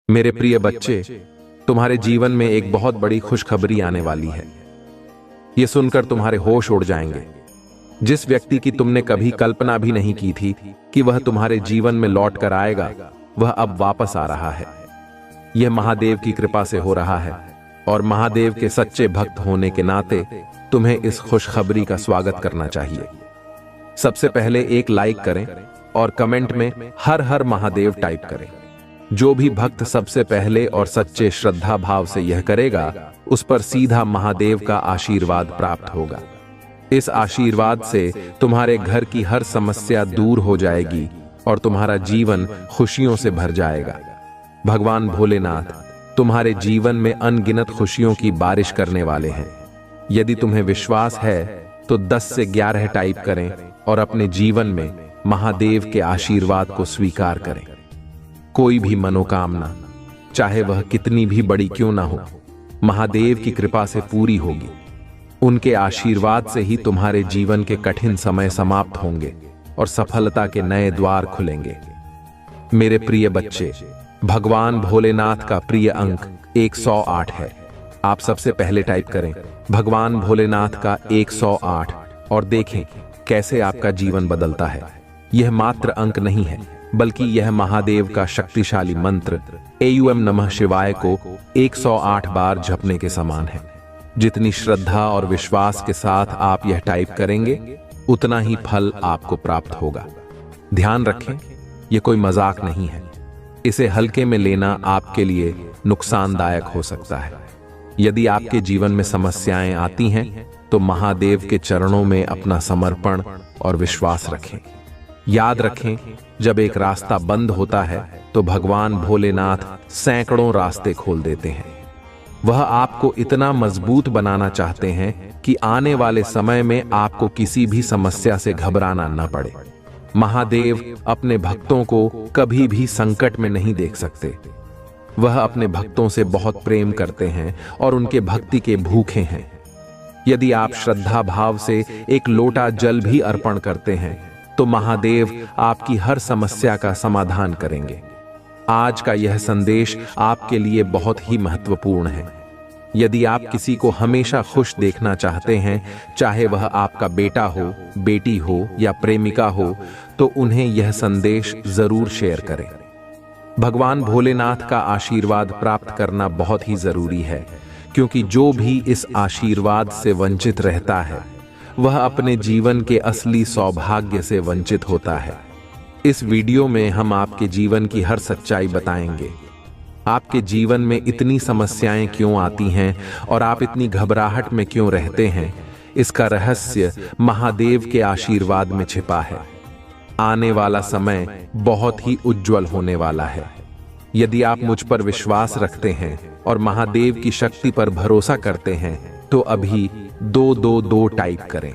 मेरे प्रिय बच्चे, तुम्हारे जीवन में एक बहुत बड़ी खुशखबरी आने वाली है। यह सुनकर तुम्हारे होश उड़ जाएंगे। जिस व्यक्ति की तुमने कभी कल्पना भी नहीं की थी कि वह तुम्हारे जीवन में लौट कर आएगा, वह अब वापस आ रहा है। यह महादेव की कृपा से हो रहा है और महादेव के सच्चे भक्त होने के नाते तुम्हें इस खुशखबरी का स्वागत करना चाहिए। सबसे पहले एक लाइक करें और कमेंट में हर हर महादेव टाइप करें। जो भी भक्त सबसे पहले और सच्चे श्रद्धा भाव से यह करेगा, उस पर सीधा महादेव का आशीर्वाद प्राप्त होगा। इस आशीर्वाद से तुम्हारे घर की हर समस्या दूर हो जाएगी और तुम्हारा जीवन खुशियों से भर जाएगा। भगवान भोलेनाथ तुम्हारे जीवन में अनगिनत खुशियों की बारिश करने वाले हैं। यदि तुम्हें विश्वास है तो 10 से 11 टाइप करें और अपने जीवन में महादेव के आशीर्वाद को स्वीकार करें। कोई भी मनोकामना, चाहे वह कितनी भी बड़ी क्यों ना हो, महादेव की कृपा से पूरी होगी। उनके आशीर्वाद से ही तुम्हारे जीवन के कठिन समय समाप्त होंगे और सफलता के नए द्वार खुलेंगे। मेरे प्रिय बच्चे, भगवान भोलेनाथ का प्रिय अंक 108 है। आप सबसे पहले टाइप करें भगवान भोलेनाथ का 108 और देखें कैसे आपका जीवन बदलता है। यह मात्र अंक नहीं है, बल्कि यह महादेव का शक्तिशाली मंत्र एयूएम नमः शिवाय को 108 बार जपने के समान है। जितनी श्रद्धा और विश्वास के साथ आप यह टाइप करेंगे, उतना ही फल आपको प्राप्त होगा। ध्यान रखें, यह कोई मजाक नहीं है। इसे हल्के में लेना आपके लिए नुकसानदायक हो सकता है। यदि आपके जीवन में समस्याएं आती हैं, तो महादेव के चरणों में अपना समर्पण और विश्वास रखें। याद रखें, जब एक रास्ता बंद होता है तो भगवान भोलेनाथ सैकड़ों रास्ते खोल देते हैं। वह आपको इतना मजबूत बनाना चाहते हैं कि आने वाले समय में आपको किसी भी समस्या से घबराना न पड़े। महादेव अपने भक्तों को कभी भी संकट में नहीं देख सकते। वह अपने भक्तों से बहुत प्रेम करते हैं और उनके भक्ति के भूखे हैं। यदि आप श्रद्धा भाव से एक लोटा जल भी अर्पण करते हैं, तो महादेव आपकी हर समस्या का समाधान करेंगे। आज का यह संदेश आपके लिए बहुत ही महत्वपूर्ण है। यदि आप किसी को हमेशा खुश देखना चाहते हैं, चाहे वह आपका बेटा हो, बेटी हो या प्रेमिका हो, तो उन्हें यह संदेश जरूर शेयर करें। भगवान भोलेनाथ का आशीर्वाद प्राप्त करना बहुत ही जरूरी है, क्योंकि जो भी इस आशीर्वाद से वंचित रहता है, वह अपने जीवन के असली सौभाग्य से वंचित होता है। इस वीडियो में हम आपके जीवन की हर सच्चाई बताएंगे। आपके जीवन में इतनी समस्याएं क्यों आती हैं और आप इतनी घबराहट में क्यों रहते हैं, इसका रहस्य महादेव के आशीर्वाद में छिपा है। आने वाला समय बहुत ही उज्जवल होने वाला है। यदि आप मुझ पर विश्वास रखते हैं और महादेव की शक्ति पर भरोसा करते हैं, तो अभी 222 टाइप करें।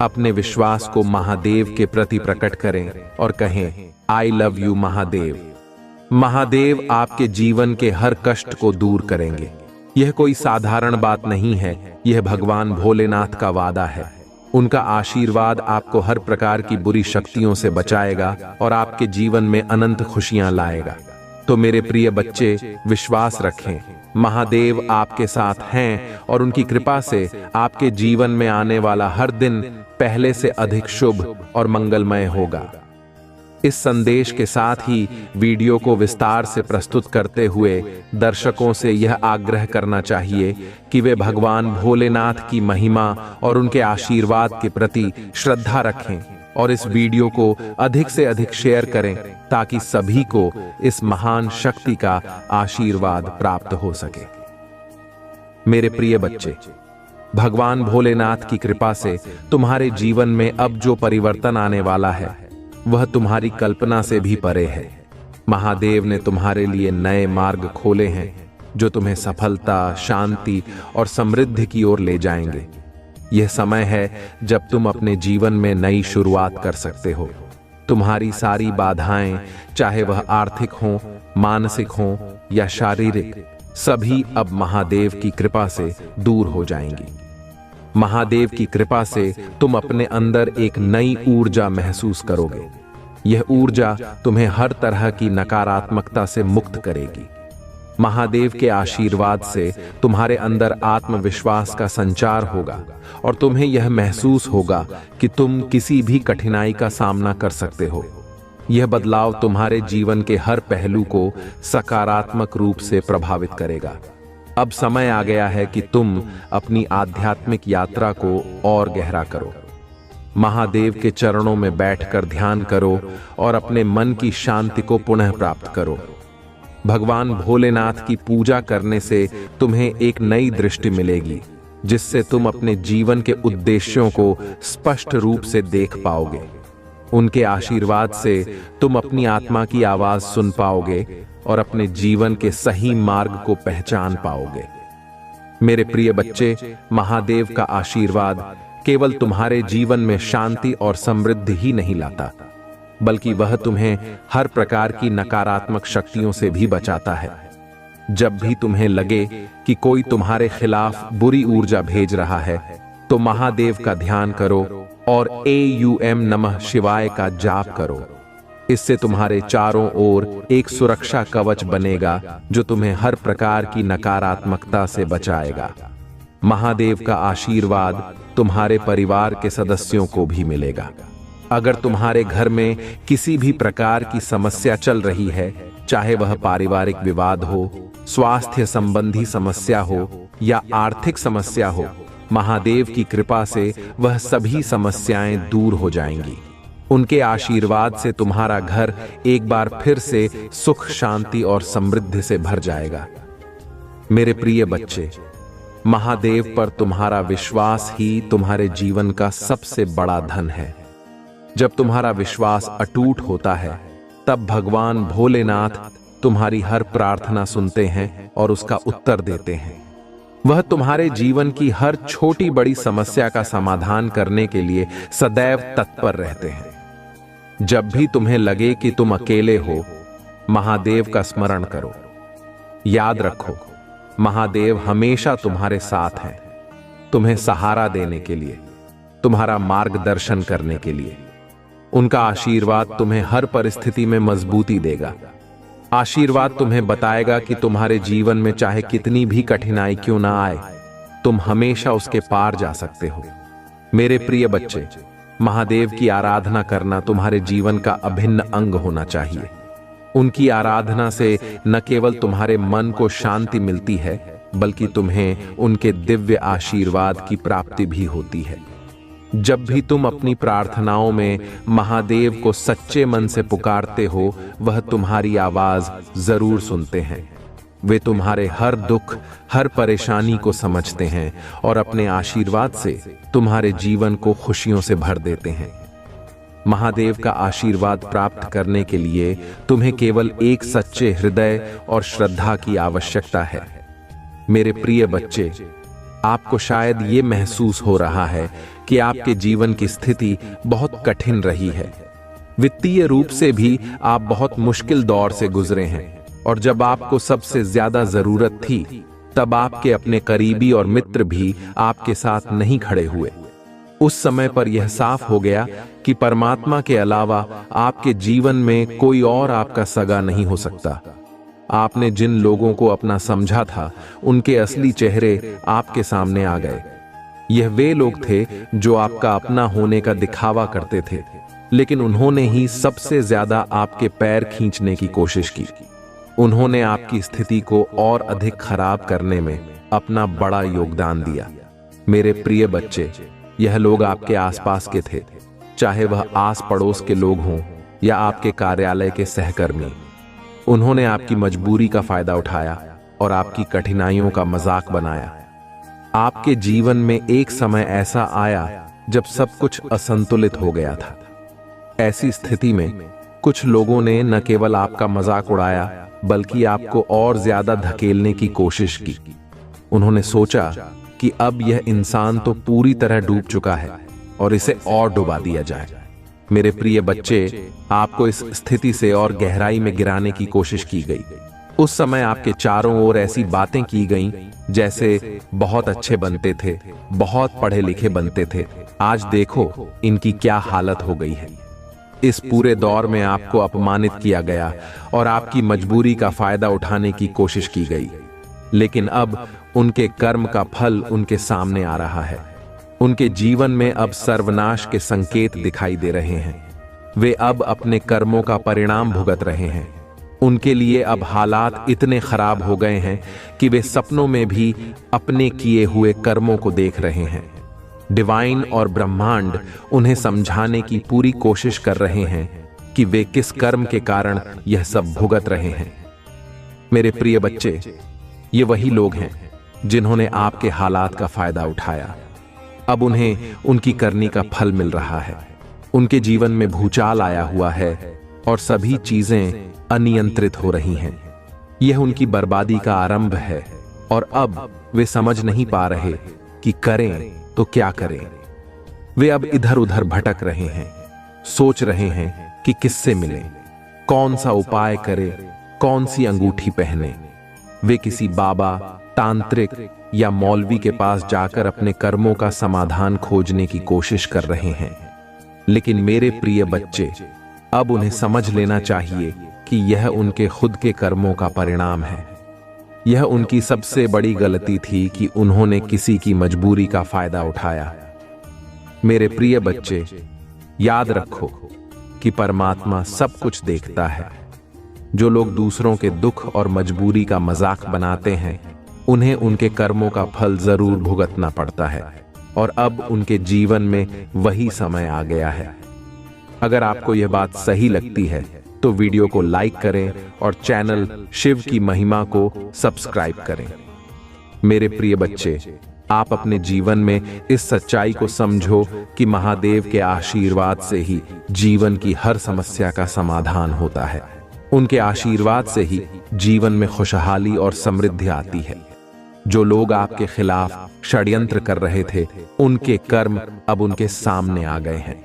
अपने विश्वास को महादेव के प्रति प्रकट करें और कहें, I love you Mahadev. Mahadev आपके जीवन के हर कष्ट को दूर करेंगे। यह कोई साधारण बात नहीं है, यह भगवान भोलेनाथ का वादा है। उनका आशीर्वाद आपको हर प्रकार की बुरी शक्तियों से बचाएगा और आपके जीवन में अनंत खुशियां लाएगा। तो मेरे प्रिय बच्चे, विश्वास रखें, महादेव आपके साथ हैं और उनकी कृपा से आपके जीवन में आने वाला हर दिन पहले से अधिक शुभ और मंगलमय होगा। इस संदेश के साथ ही वीडियो को विस्तार से प्रस्तुत करते हुए दर्शकों से यह आग्रह करना चाहिए कि वे भगवान भोलेनाथ की महिमा और उनके आशीर्वाद के प्रति श्रद्धा रखें और इस वीडियो को अधिक से अधिक शेयर करें, ताकि सभी को इस महान शक्ति का आशीर्वाद प्राप्त हो सके। मेरे प्रिय बच्चे, भगवान भोलेनाथ की कृपा से तुम्हारे जीवन में अब जो परिवर्तन आने वाला है, वह तुम्हारी कल्पना से भी परे है। महादेव ने तुम्हारे लिए नए मार्ग खोले हैं, जो तुम्हें सफलता, शांति और समृद्धि की ओर ले जाएंगे। यह समय है जब तुम अपने जीवन में नई शुरुआत कर सकते हो। तुम्हारी सारी बाधाएं, चाहे वह आर्थिक हो, मानसिक हो या शारीरिक, सभी अब महादेव की कृपा से दूर हो जाएंगी। महादेव की कृपा से तुम अपने अंदर एक नई ऊर्जा महसूस करोगे। यह ऊर्जा तुम्हें हर तरह की नकारात्मकता से मुक्त करेगी। महादेव के आशीर्वाद से तुम्हारे अंदर आत्मविश्वास का संचार होगा और तुम्हें यह महसूस होगा कि तुम किसी भी कठिनाई का सामना कर सकते हो। यह बदलाव तुम्हारे जीवन के हर पहलू को सकारात्मक रूप से प्रभावित करेगा। अब समय आ गया है कि तुम अपनी आध्यात्मिक यात्रा को और गहरा करो। महादेव के चरणों में बैठकर ध्यान करो और अपने मन की शांति को पुनः प्राप्त करो। भगवान भोलेनाथ की पूजा करने से तुम्हें एक नई दृष्टि मिलेगी, जिससे तुम अपने जीवन के उद्देश्यों को स्पष्ट रूप से देख पाओगे। उनके आशीर्वाद से तुम अपनी आत्मा की आवाज सुन पाओगे और अपने जीवन के सही मार्ग को पहचान पाओगे। मेरे प्रिय बच्चे, महादेव का आशीर्वाद केवल तुम्हारे जीवन में शांति और समृद्धि ही नहीं लाता, बल्कि वह तुम्हें हर प्रकार की नकारात्मक शक्तियों से भी बचाता है। जब भी तुम्हें लगे कि कोई तुम्हारे खिलाफ बुरी ऊर्जा भेज रहा है, तो महादेव का ध्यान करो और AUM नमः शिवाय का जाप करो। इससे तुम्हारे चारों ओर एक सुरक्षा कवच बनेगा जो तुम्हें हर प्रकार की नकारात्मकता से बचाएगा। महादेव का आशीर्वाद तुम्हारे परिवार के सदस्यों को भी मिलेगा। अगर तुम्हारे घर में किसी भी प्रकार की समस्या चल रही है, चाहे वह पारिवारिक विवाद हो, स्वास्थ्य संबंधी समस्या हो या आर्थिक समस्या हो, महादेव की कृपा से वह सभी समस्याएं दूर हो जाएंगी। उनके आशीर्वाद से तुम्हारा घर एक बार फिर से सुख, शांति और समृद्धि से भर जाएगा। मेरे प्रिय बच्चे, महादेव पर तुम्हारा विश्वास ही तुम्हारे जीवन का सबसे बड़ा धन है। जब तुम्हारा विश्वास अटूट होता है, तब भगवान भोलेनाथ तुम्हारी हर प्रार्थना सुनते हैं और उसका उत्तर देते हैं। वह तुम्हारे जीवन की हर छोटी बड़ी समस्या का समाधान करने के लिए सदैव तत्पर रहते हैं। जब भी तुम्हें लगे कि तुम अकेले हो, महादेव का स्मरण करो। याद रखो, महादेव हमेशा तुम्हारे साथ हैं, तुम्हें सहारा देने के लिए, तुम्हारा मार्गदर्शन करने के लिए। उनका आशीर्वाद तुम्हें हर परिस्थिति में मजबूती देगा। आशीर्वाद तुम्हें बताएगा कि तुम्हारे जीवन में चाहे कितनी भी कठिनाई क्यों ना आए, तुम हमेशा उसके पार जा सकते हो। मेरे प्रिय बच्चे, महादेव की आराधना करना तुम्हारे जीवन का अभिन्न अंग होना चाहिए। उनकी आराधना से न केवल तुम्हारे मन को शांति मिलती है, बल्कि तुम्हें उनके दिव्य आशीर्वाद की प्राप्ति भी होती है। जब भी तुम अपनी प्रार्थनाओं में महादेव को सच्चे मन से पुकारते हो, वह तुम्हारी आवाज जरूर सुनते हैं। वे तुम्हारे हर दुख, हर परेशानी को समझते हैं और अपने आशीर्वाद से तुम्हारे जीवन को खुशियों से भर देते हैं। महादेव का आशीर्वाद प्राप्त करने के लिए तुम्हें केवल एक सच्चे हृदय और श्रद्धा की आवश्यकता है। मेरे प्रिय बच्चे, आपको शायद ये महसूस हो रहा है कि आपके जीवन की स्थिति बहुत कठिन रही है। वित्तीय रूप से भी आप बहुत मुश्किल दौर से गुजरे हैं और जब आपको सबसे ज्यादा जरूरत थी, तब आपके अपने करीबी और मित्र भी आपके साथ नहीं खड़े हुए। उस समय पर यह साफ हो गया कि परमात्मा के अलावा आपके जीवन में कोई और आपका सगा नहीं हो सकता। आपने जिन लोगों को अपना समझा था, उनके असली चेहरे आपके सामने आ गए। यह वे लोग थे जो आपका अपना होने का दिखावा करते थे, लेकिन उन्होंने ही सबसे ज्यादा आपके पैर खींचने की कोशिश की। उन्होंने आपकी स्थिति को और अधिक खराब करने में अपना बड़ा योगदान दिया। मेरे प्रिय बच्चे, यह लोग आपके आसपास के थे, चाहे वह आस पड़ोस के लोग हों या आपके कार्यालय के सहकर्मी। उन्होंने आपकी मजबूरी का फायदा उठाया और आपकी कठिनाइयों का मजाक बनाया। आपके जीवन में एक समय ऐसा आया जब सब कुछ असंतुलित हो गया था। ऐसी स्थिति में कुछ लोगों ने न केवल आपका मजाक उड़ाया, बल्कि आपको और ज्यादा धकेलने की कोशिश की। उन्होंने सोचा कि अब यह इंसान तो पूरी तरह डूब चुका है और इसे और डुबा दिया जाए। मेरे प्रिय बच्चे, आपको इस स्थिति से और गहराई में गिराने की कोशिश की गई। उस समय आपके चारों ओर ऐसी बातें की गईं, जैसे बहुत अच्छे बनते थे, बहुत पढ़े लिखे बनते थे, आज देखो इनकी क्या हालत हो गई है। इस पूरे दौर में आपको अपमानित किया गया और आपकी मजबूरी का फायदा उठाने की कोशिश की गई, लेकिन अब उनके कर्म का फल उनके सामने आ रहा है। उनके जीवन में अब सर्वनाश के संकेत दिखाई दे रहे हैं। वे अब अपने कर्मों का परिणाम भुगत रहे हैं। उनके लिए अब हालात इतने खराब हो गए हैं कि वे सपनों में भी अपने किए हुए कर्मों को देख रहे हैं। डिवाइन और ब्रह्मांड उन्हें समझाने की पूरी कोशिश कर रहे हैं कि वे किस कर्म के कारण यह सब भुगत रहे हैं। मेरे प्रिय बच्चे, ये वही लोग हैं जिन्होंने आपके हालात का फायदा उठाया। अब उन्हें उनकी करनी का फल मिल रहा है। उनके जीवन में भूचाल आया हुआ है और सभी चीजें अनियंत्रित हो रही हैं। यह उनकी बर्बादी का आरंभ है और अब वे समझ नहीं पा रहे कि करें तो क्या करें। वे अब इधर उधर भटक रहे हैं, सोच रहे हैं कि किससे मिलें, कौन सा उपाय करें, कौन सी अंगूठी पहने। वे किसी बाबा, तांत्रिक या मौलवी के पास जाकर अपने कर्मों का समाधान खोजने की कोशिश कर रहे हैं। लेकिन मेरे प्रिय बच्चे, अब उन्हें समझ लेना चाहिए कि यह उनके खुद के कर्मों का परिणाम है। यह उनकी सबसे बड़ी गलती थी कि उन्होंने किसी की मजबूरी का फायदा उठाया। मेरे प्रिय बच्चे, याद रखो कि परमात्मा सब कुछ देखता है। जो लोग दूसरों के दुख और मजबूरी का मजाक बनाते हैं, उन्हें उनके कर्मों का फल जरूर भुगतना पड़ता है और अब उनके जीवन में वही समय आ गया है। अगर आपको यह बात सही लगती है तो वीडियो को लाइक करें और चैनल शिव की महिमा को सब्सक्राइब करें। मेरे प्रिय बच्चे, आप अपने जीवन में इस सच्चाई को समझो कि महादेव के आशीर्वाद से ही जीवन की हर समस्या का समाधान होता है। उनके आशीर्वाद से ही जीवन में खुशहाली और समृद्धि आती है। जो लोग आपके खिलाफ षड्यंत्र कर रहे थे, उनके कर्म अब उनके सामने आ गए हैं।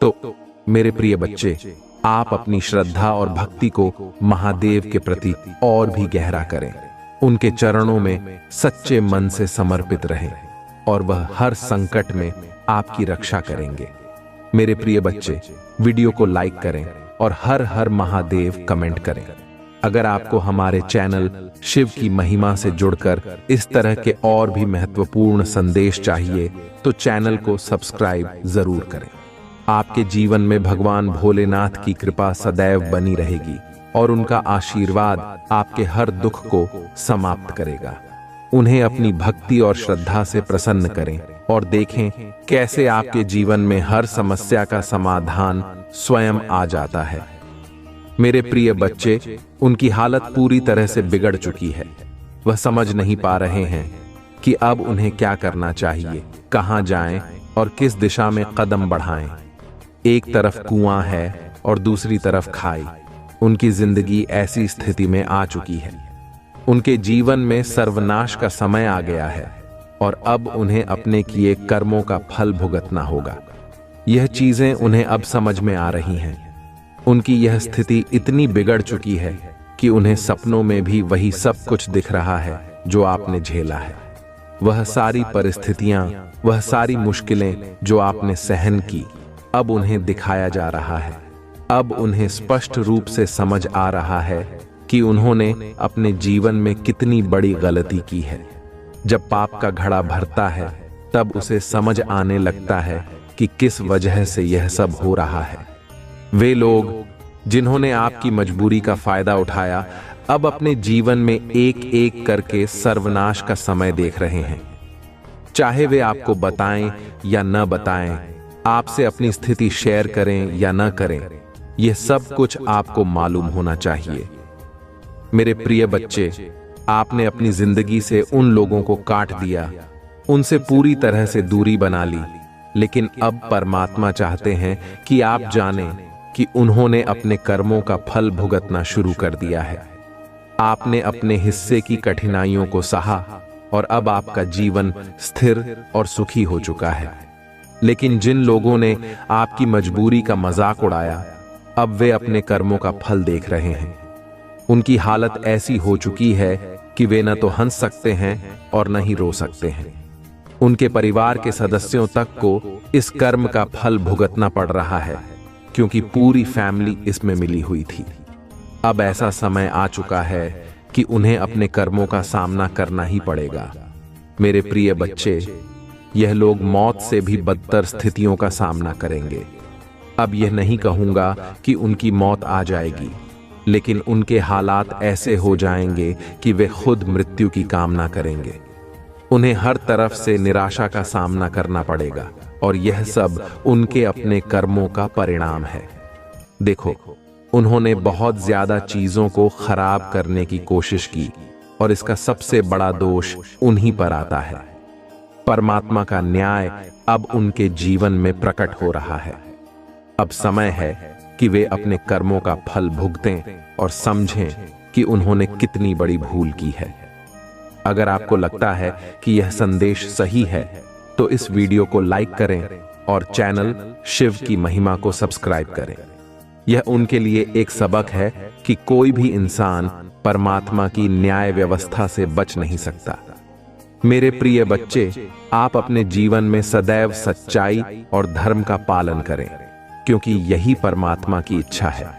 तो मेरे प्रिय बच्चे, आप अपनी श्रद्धा और भक्ति को महादेव के प्रति और भी गहरा करें। उनके चरणों में सच्चे मन से समर्पित रहें और वह हर संकट में आपकी रक्षा करेंगे। मेरे प्रिय बच्चे, वीडियो को लाइक करें और हर हर महादेव कमेंट करें। अगर आपको हमारे चैनल शिव की महिमा से जुड़कर इस तरह के और भी महत्वपूर्ण संदेश चाहिए तो चैनल को सब्सक्राइब जरूर करें। आपके जीवन में भगवान भोलेनाथ की कृपा सदैव बनी रहेगी और उनका आशीर्वाद आपके हर दुख को समाप्त करेगा। उन्हें अपनी भक्ति और श्रद्धा से प्रसन्न करें और देखें कैसे आपके जीवन में हर समस्या का समाधान स्वयं आ जाता है। मेरे प्रिय बच्चे, उनकी हालत पूरी तरह से बिगड़ चुकी है। वह समझ नहीं पा रहे हैं कि अब उन्हें क्या करना चाहिए, कहां जाएं और किस दिशा में कदम बढ़ाएं। एक तरफ कुआं है और दूसरी तरफ खाई। उनकी जिंदगी ऐसी स्थिति में आ चुकी है। उनके जीवन में सर्वनाश का समय आ गया है और अब उन्हें अपने किए कर्मों का फल भुगतना होगा। यह चीजें उन्हें अब समझ में आ रही हैं। उनकी यह स्थिति इतनी बिगड़ चुकी है कि उन्हें सपनों में भी वही सब कुछ दिख रहा है जो आपने झेला है। वह सारी परिस्थितियां, वह सारी मुश्किलें जो आपने सहन की, अब उन्हें दिखाया जा रहा है। अब उन्हें स्पष्ट रूप से समझ आ रहा है कि उन्होंने अपने जीवन में कितनी बड़ी गलती की है। जब पाप का घड़ा भरता है, तब उसे समझ आने लगता है कि किस वजह से यह सब हो रहा है। वे लोग जिन्होंने आपकी मजबूरी का फायदा उठाया, अब अपने जीवन में एक एक करके सर्वनाश का समय देख रहे हैं। चाहे वे आपको बताएं या न बताएं, आपसे अपनी स्थिति शेयर करें या न करें, यह सब कुछ आपको मालूम होना चाहिए। मेरे प्रिय बच्चे, आपने अपनी जिंदगी से उन लोगों को काट दिया, उनसे पूरी तरह से दूरी बना ली, लेकिन अब परमात्मा चाहते हैं कि आप जानें कि उन्होंने अपने कर्मों का फल भुगतना शुरू कर दिया है। आपने अपने हिस्से की कठिनाइयों को सहा और अब आपका जीवन स्थिर और सुखी हो चुका है। लेकिन जिन लोगों ने आपकी मजबूरी का मजाक उड़ाया, अब वे अपने कर्मों का फल देख रहे हैं। उनकी हालत ऐसी हो चुकी है कि वे न तो हंस सकते हैं और न ही रो सकते हैं। उनके परिवार के सदस्यों तक को इस कर्म का फल भुगतना पड़ रहा है। क्योंकि पूरी फैमिली इसमें मिली हुई थी। अब ऐसा समय आ चुका है कि उन्हें अपने कर्मों का सामना करना ही पड़ेगा। मेरे प्रिय बच्चे, यह लोग मौत से भी बदतर स्थितियों का सामना करेंगे। अब यह नहीं कहूंगा कि उनकी मौत आ जाएगी, लेकिन उनके हालात ऐसे हो जाएंगे कि वे खुद मृत्यु की कामना करेंगे। उन्हें हर तरफ से निराशा का सामना करना पड़ेगा, और यह सब उनके अपने कर्मों का परिणाम है। देखो, उन्होंने बहुत ज्यादा चीजों को खराब करने की कोशिश की, और इसका सबसे बड़ा दोष उन्हीं पर आता है। परमात्मा का न्याय अब उनके जीवन में प्रकट हो रहा है। अब समय है कि वे अपने कर्मों का फल भुगतें और समझें कि उन्होंने कितनी बड़ी भूल की है। अगर आपको लगता है कि यह संदेश सही है, तो इस वीडियो को लाइक करें और चैनल शिव की महिमा को सब्सक्राइब करें। यह उनके लिए एक सबक है कि कोई भी इंसान परमात्मा की न्याय व्यवस्था से बच नहीं सकता। मेरे प्रिय बच्चे, आप अपने जीवन में सदैव सच्चाई और धर्म का पालन करें, क्योंकि यही परमात्मा की इच्छा है।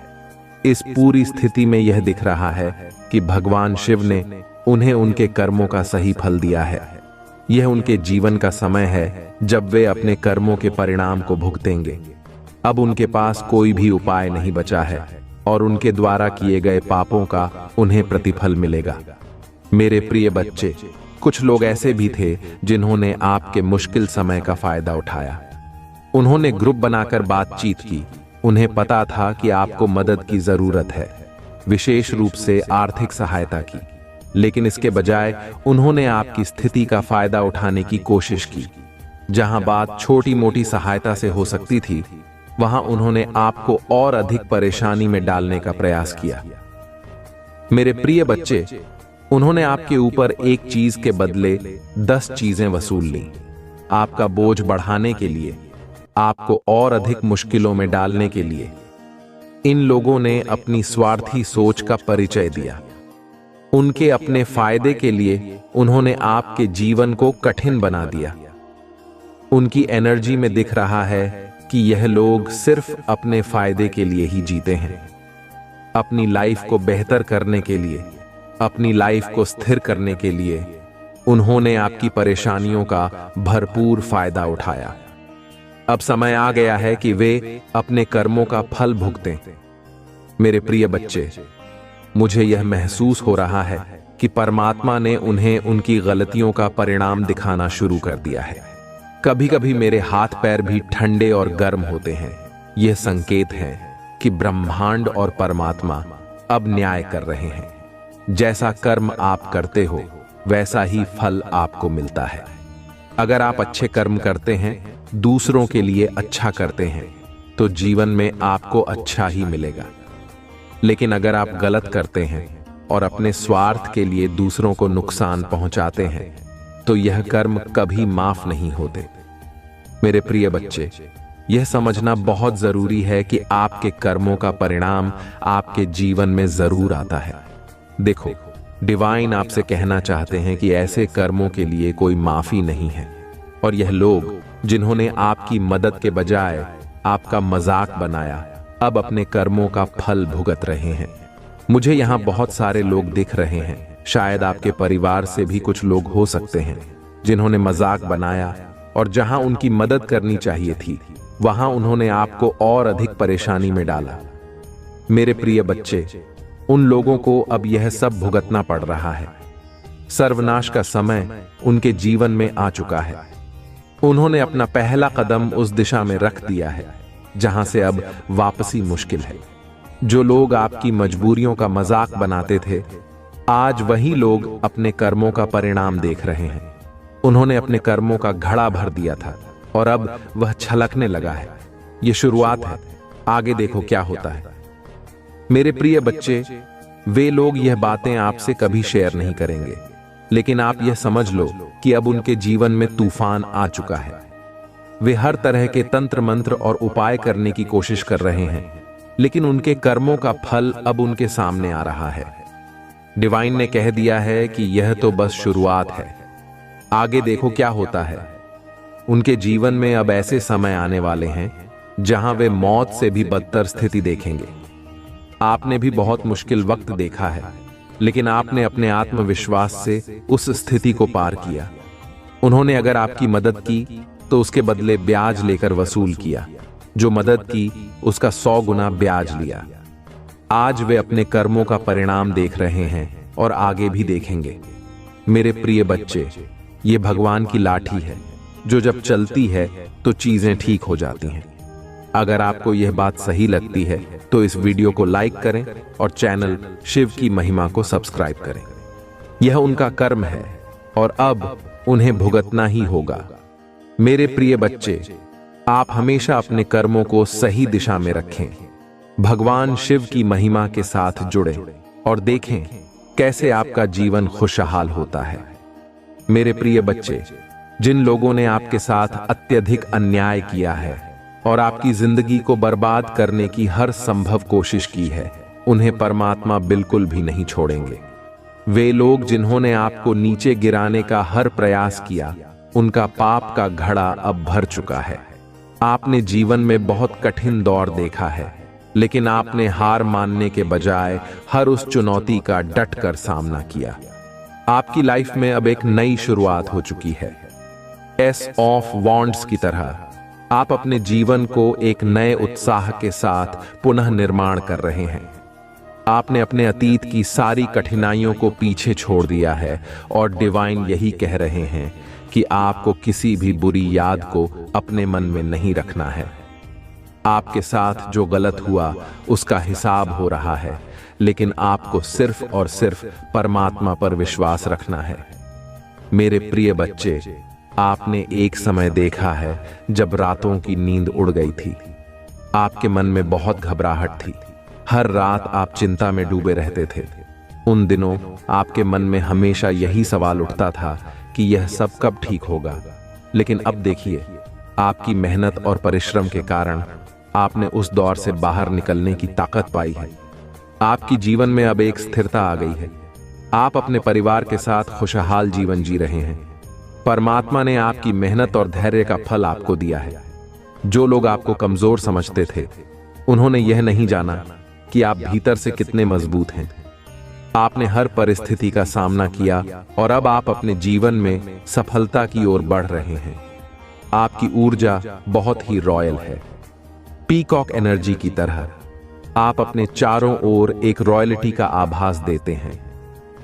इस पूरी स्थिति में यह दिख रहा है कि भगवान शिव ने उन्हें उनके कर्मों का सही फल दिया है। यह उनके जीवन का समय है जब वे अपने कर्मों के परिणाम को भुगतेंगे। अब उनके पास कोई भी उपाय नहीं बचा है, और उनके द्वारा किए गए पापों का उन्हें प्रतिफल मिलेगा। मेरे प्रिय बच्चे, कुछ लोग ऐसे भी थे जिन्होंने आपके मुश्किल समय का फायदा उठाया। उन्होंने ग्रुप बनाकर बातचीत की। उन्हें पता था कि आपको मदद की जरूरत है, विशेष रूप से आर्थिक सहायता की, लेकिन इसके बजाय उन्होंने आपकी स्थिति का फायदा उठाने की कोशिश की। जहां बात छोटी मोटी सहायता से हो सकती थी, वहां उन्होंने आपको और अधिक परेशानी में डालने का प्रयास किया। मेरे प्रिय बच्चे, उन्होंने आपके ऊपर एक चीज के बदले 10 चीजें वसूल ली। आपका बोझ बढ़ाने के लिए, आपको और अधिक मुश्किलों में डालने के लिए। इन लोगों ने अपनी स्वार्थी सोच का परिचय दिया। उनके अपने फायदे के लिए उन्होंने आपके जीवन को कठिन बना दिया। उनकी एनर्जी में दिख रहा है कि यह लोग सिर्फ अपने फायदे के लिए ही जीते हैं। अपनी लाइफ को बेहतर करने के लिए, अपनी लाइफ को स्थिर करने के लिए उन्होंने आपकी परेशानियों का भरपूर फायदा उठाया। अब समय आ गया है कि वे अपने कर्मों का फल भुगतें। मेरे प्रिय बच्चे, मुझे यह महसूस हो रहा है कि परमात्मा ने उन्हें उनकी गलतियों का परिणाम दिखाना शुरू कर दिया है। कभी कभी मेरे हाथ पैर भी ठंडे और गर्म होते हैं। यह संकेत है कि ब्रह्मांड और परमात्मा अब न्याय कर रहे हैं। जैसा कर्म आप करते हो, वैसा ही फल आपको मिलता है। अगर आप अच्छे कर्म करते हैं, दूसरों के लिए अच्छा करते हैं, तो जीवन में आपको अच्छा ही मिलेगा। लेकिन अगर आप गलत करते हैं और अपने स्वार्थ के लिए दूसरों को नुकसान पहुंचाते हैं, तो यह कर्म कभी माफ नहीं होते। मेरे प्रिय बच्चे, यह समझना बहुत जरूरी है कि आपके कर्मों का परिणाम आपके जीवन में जरूर आता है। देखो, डिवाइन आपसे कहना चाहते हैं कि ऐसे कर्मों के लिए कोई माफी नहीं है, और यह लोग जिन्होंने आपकी मदद के बजाय आपका मजाक बनाया, अब अपने कर्मों का फल भुगत रहे हैं। मुझे यहाँ बहुत सारे लोग दिख रहे हैं, शायद आपके परिवार से भी कुछ लोग हो सकते हैं, जिन्होंने मजाक बनाया, और जहां उनकी मदद करनी चाहिए थी, वहां उन्होंने आपको और अधिक परेशानी में डाला। मेरे प्रिय बच्चे, उन लोगों को अब यह सब भुगतना पड़ रहा है। सर्वनाश का समय उनके जीवन में आ चुका है। उन्होंने अपना पहला कदम उस दिशा में रख दिया है जहां से अब वापसी मुश्किल है। जो लोग आपकी मजबूरियों का मजाक बनाते थे, आज वही लोग अपने कर्मों का परिणाम देख रहे हैं। उन्होंने अपने कर्मों का घड़ा भर दिया था, और अब वह छलकने लगा है। यह शुरुआत है, आगे देखो क्या होता है। मेरे प्रिय बच्चे, वे लोग यह बातें आपसे कभी शेयर नहीं करेंगे, लेकिन आप यह समझ लो कि अब उनके जीवन में तूफान आ चुका है। वे हर तरह के तंत्र मंत्र और उपाय करने की कोशिश कर रहे हैं, लेकिन उनके कर्मों का फल अब उनके सामने आ रहा है। डिवाइन ने कह दिया है कि यह तो बस शुरुआत है, आगे देखो क्या होता है। उनके जीवन में अब ऐसे समय आने वाले हैं जहां वे मौत से भी बदतर स्थिति देखेंगे। आपने भी बहुत मुश्किल वक्त देखा है, लेकिन आपने अपने आत्मविश्वास से उस स्थिति को पार किया। उन्होंने अगर आपकी मदद की तो उसके बदले ब्याज लेकर वसूल किया, जो मदद की उसका 100 गुना ब्याज लिया। आज वे अपने कर्मों का परिणाम देख रहे हैं और आगे भी देखेंगे। मेरे प्रिय बच्चे, ये भगवान की लाठी है जो जब चलती है तो चीजें ठीक हो जाती हैं। अगर आपको यह बात सही लगती है तो इस वीडियो को लाइक करें और चैनल शिव की महिमा को सब्सक्राइब करें। यह उनका कर्म है और अब उन्हें भुगतना ही होगा। मेरे प्रिय बच्चे, आप हमेशा अपने कर्मों को सही दिशा में रखें, भगवान शिव की महिमा के साथ जुड़ें और देखें कैसे आपका जीवन खुशहाल होता है। मेरे प्रिय बच्चे, जिन लोगों ने आपके साथ अत्यधिक अन्याय किया है और आपकी जिंदगी को बर्बाद करने की हर संभव कोशिश की है, उन्हें परमात्मा बिल्कुल भी नहीं छोड़ेंगे। वे लोग जिन्होंने आपको नीचे गिराने का हर प्रयास किया, उनका पाप का घड़ा अब भर चुका है। आपने जीवन में बहुत कठिन दौर देखा है, लेकिन आपने हार मानने के बजाय हर उस चुनौती का डट कर सामना किया। आपकी लाइफ में अब एक नई शुरुआत हो चुकी है। एस ऑफ वॉन्ड्स की तरह आप अपने जीवन को एक नए उत्साह के साथ पुनः निर्माण कर रहे हैं। आपने अपने अतीत की सारी कठिनाइयों को पीछे छोड़ दिया है और डिवाइन यही कह रहे हैं कि आपको किसी भी बुरी याद को अपने मन में नहीं रखना है। आपके साथ जो गलत हुआ उसका हिसाब हो रहा है, लेकिन आपको सिर्फ और सिर्फ परमात्मा पर विश्वास रखना है। मेरे प्रिय बच्चे, आपने एक समय देखा है जब रातों की नींद उड़ गई थी। आपके मन में बहुत घबराहट थी। हर रात आप चिंता में डूबे रहते थे। उन दिनों आपके मन में हमेशा यही सवाल उठता था कि यह सब कब ठीक होगा। लेकिन अब देखिए, आपकी मेहनत और परिश्रम के कारण आपने उस दौर से बाहर निकलने की ताकत पाई है। आपकी जीवन में अब एक स्थिरता आ गई है। आप अपने परिवार के साथ खुशहाल जीवन जी रहे हैं। परमात्मा ने आपकी मेहनत और धैर्य का फल आपको दिया है। जो लोग आपको कमजोर समझते थे, उन्होंने यह नहीं जाना कि आप भीतर से कितने मजबूत हैं। आपने हर परिस्थिति का सामना किया और अब आप अपने जीवन में सफलता की ओर बढ़ रहे हैं। आपकी ऊर्जा बहुत ही रॉयल है, पीकॉक एनर्जी की तरह। आप अपने चारों ओर एक रॉयल्टी का आभास देते हैं।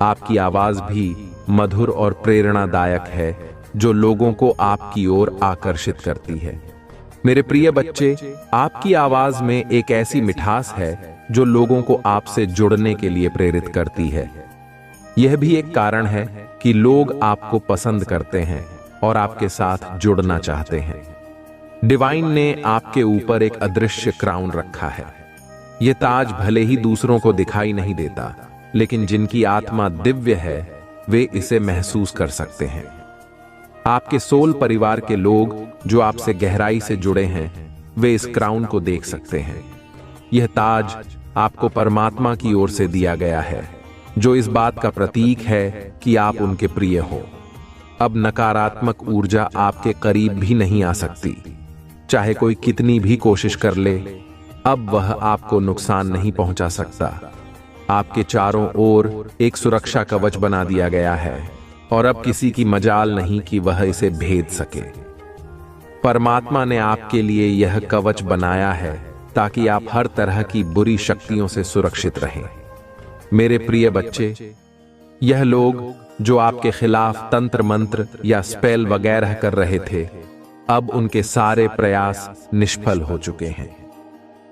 आपकी आवाज भी मधुर और प्रेरणादायक है, जो लोगों को आपकी ओर आकर्षित करती है। मेरे प्रिय बच्चे, आपकी आवाज में एक ऐसी मिठास है जो लोगों को आपसे जुड़ने के लिए प्रेरित करती है। यह भी एक कारण है कि लोग आपको पसंद करते हैं और आपके साथ जुड़ना चाहते हैं। डिवाइन ने आपके ऊपर एक अदृश्य क्राउन रखा है। यह ताज भले ही दूसरों को दिखाई नहीं देता, लेकिन जिनकी आत्मा दिव्य है वे इसे महसूस कर सकते हैं। आपके सोल परिवार के लोग जो आपसे गहराई से जुड़े हैं, वे इस क्राउन को देख सकते हैं। यह ताज आपको परमात्मा की ओर से दिया गया है, जो इस बात का प्रतीक है कि आप उनके प्रिय हो। अब नकारात्मक ऊर्जा आपके करीब भी नहीं आ सकती। चाहे कोई कितनी भी कोशिश कर ले, अब वह आपको नुकसान नहीं पहुंचा सकता। आपके चारों ओर एक सुरक्षा कवच बना दिया गया है और अब किसी की मजाल नहीं कि वह इसे भेद सके। परमात्मा ने आपके लिए यह कवच बनाया है ताकि आप हर तरह की बुरी शक्तियों से सुरक्षित रहें। मेरे प्रिय बच्चे, यह लोग जो आपके खिलाफ तंत्र मंत्र या स्पेल वगैरह कर रहे थे, अब उनके सारे प्रयास निष्फल हो चुके हैं।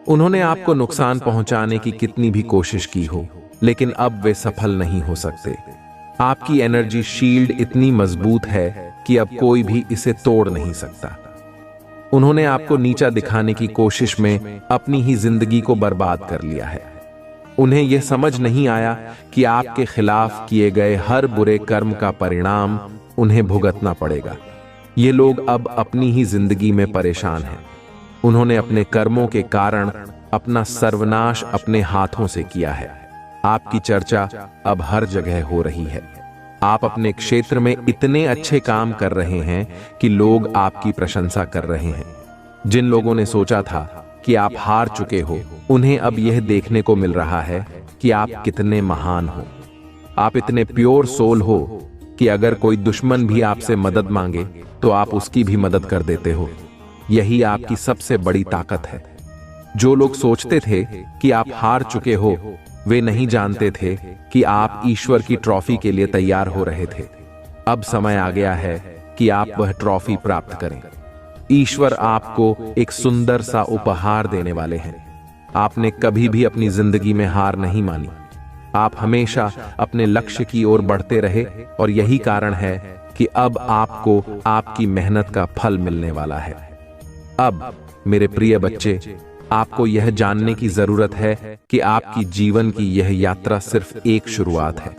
उन्होंने आपको नुकसान पहुंचाने की कितनी भी कोशिश की हो, लेकिन अब वे सफल नहीं हो सकते। आपकी एनर्जी शील्ड इतनी मजबूत है कि अब कोई भी इसे तोड़ नहीं सकता। उन्होंने आपको नीचा दिखाने की कोशिश में अपनी ही जिंदगी को बर्बाद कर लिया है। उन्हें यह समझ नहीं आया कि आपके खिलाफ किए गए हर बुरे कर्म का परिणाम उन्हें भुगतना पड़ेगा। ये लोग अब अपनी ही जिंदगी में परेशान हैं। उन्होंने अपने कर्मों के कारण अपना सर्वनाश अपने हाथों से किया है। आपकी चर्चा अब हर जगह हो रही है। आप अपने क्षेत्र में इतने अच्छे काम कर रहे हैं कि लोग आपकी प्रशंसा कर रहे हैं। जिन लोगों ने सोचा था कि आप हार चुके हो, उन्हें अब यह देखने को मिल रहा है कि आप कितने महान हो। आप इतने प्योर सोल हो कि अगर कोई दुश्मन भी आपसे मदद मांगे तो आप उसकी भी मदद कर देते हो। यही आपकी सबसे बड़ी ताकत है। जो लोग सोचते थे कि आप हार चुके हो, वे नहीं जानते थे कि आप ईश्वर की ट्रॉफी के लिए तैयार हो रहे थे। अब समय आ गया है कि आप वह ट्रॉफी प्राप्त करें। ईश्वर आपको एक सुंदर सा उपहार देने वाले हैं। आपने कभी भी अपनी जिंदगी में हार नहीं मानी। आप हमेशा अपने लक्ष्य की ओर बढ़ते रहे और यही कारण है कि अब आपको आपकी मेहनत का फल मिलने वाला है। अब मेरे प्रिय बच्चे, आपको यह जानने की जरूरत है कि आपकी जीवन की यह यात्रा सिर्फ एक शुरुआत है।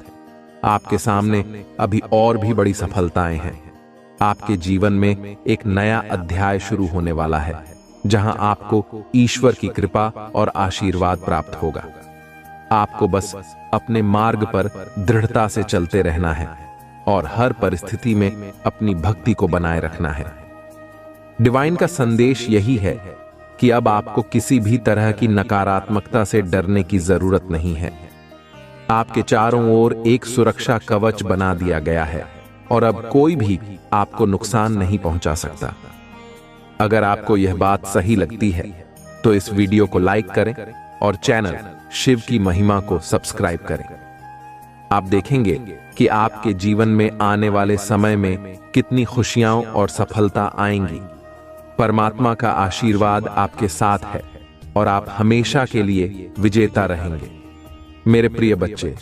आपके सामने अभी और भी बड़ी सफलताएं हैं। आपके जीवन में एक नया अध्याय शुरू होने वाला है, जहां आपको ईश्वर की कृपा और आशीर्वाद प्राप्त होगा। आपको बस अपने मार्ग पर दृढ़ता से चलते रहना है और हर परिस्थिति में अपनी भक्ति को बनाए रखना है। डिवाइन का संदेश यही है कि अब आपको किसी भी तरह की नकारात्मकता से डरने की जरूरत नहीं है। आपके चारों ओर एक सुरक्षा कवच बना दिया गया है और अब कोई भी आपको नुकसान नहीं पहुंचा सकता। अगर आपको यह बात सही लगती है तो इस वीडियो को लाइक करें और चैनल शिव की महिमा को सब्सक्राइब करें। आप देखेंगे कि आपके जीवन में आने वाले समय में कितनी खुशियां और सफलता आएंगी। परमात्मा का आशीर्वाद आपके साथ है और आप हमेशा के लिए विजेता रहेंगे। मेरे प्रिय बच्चे,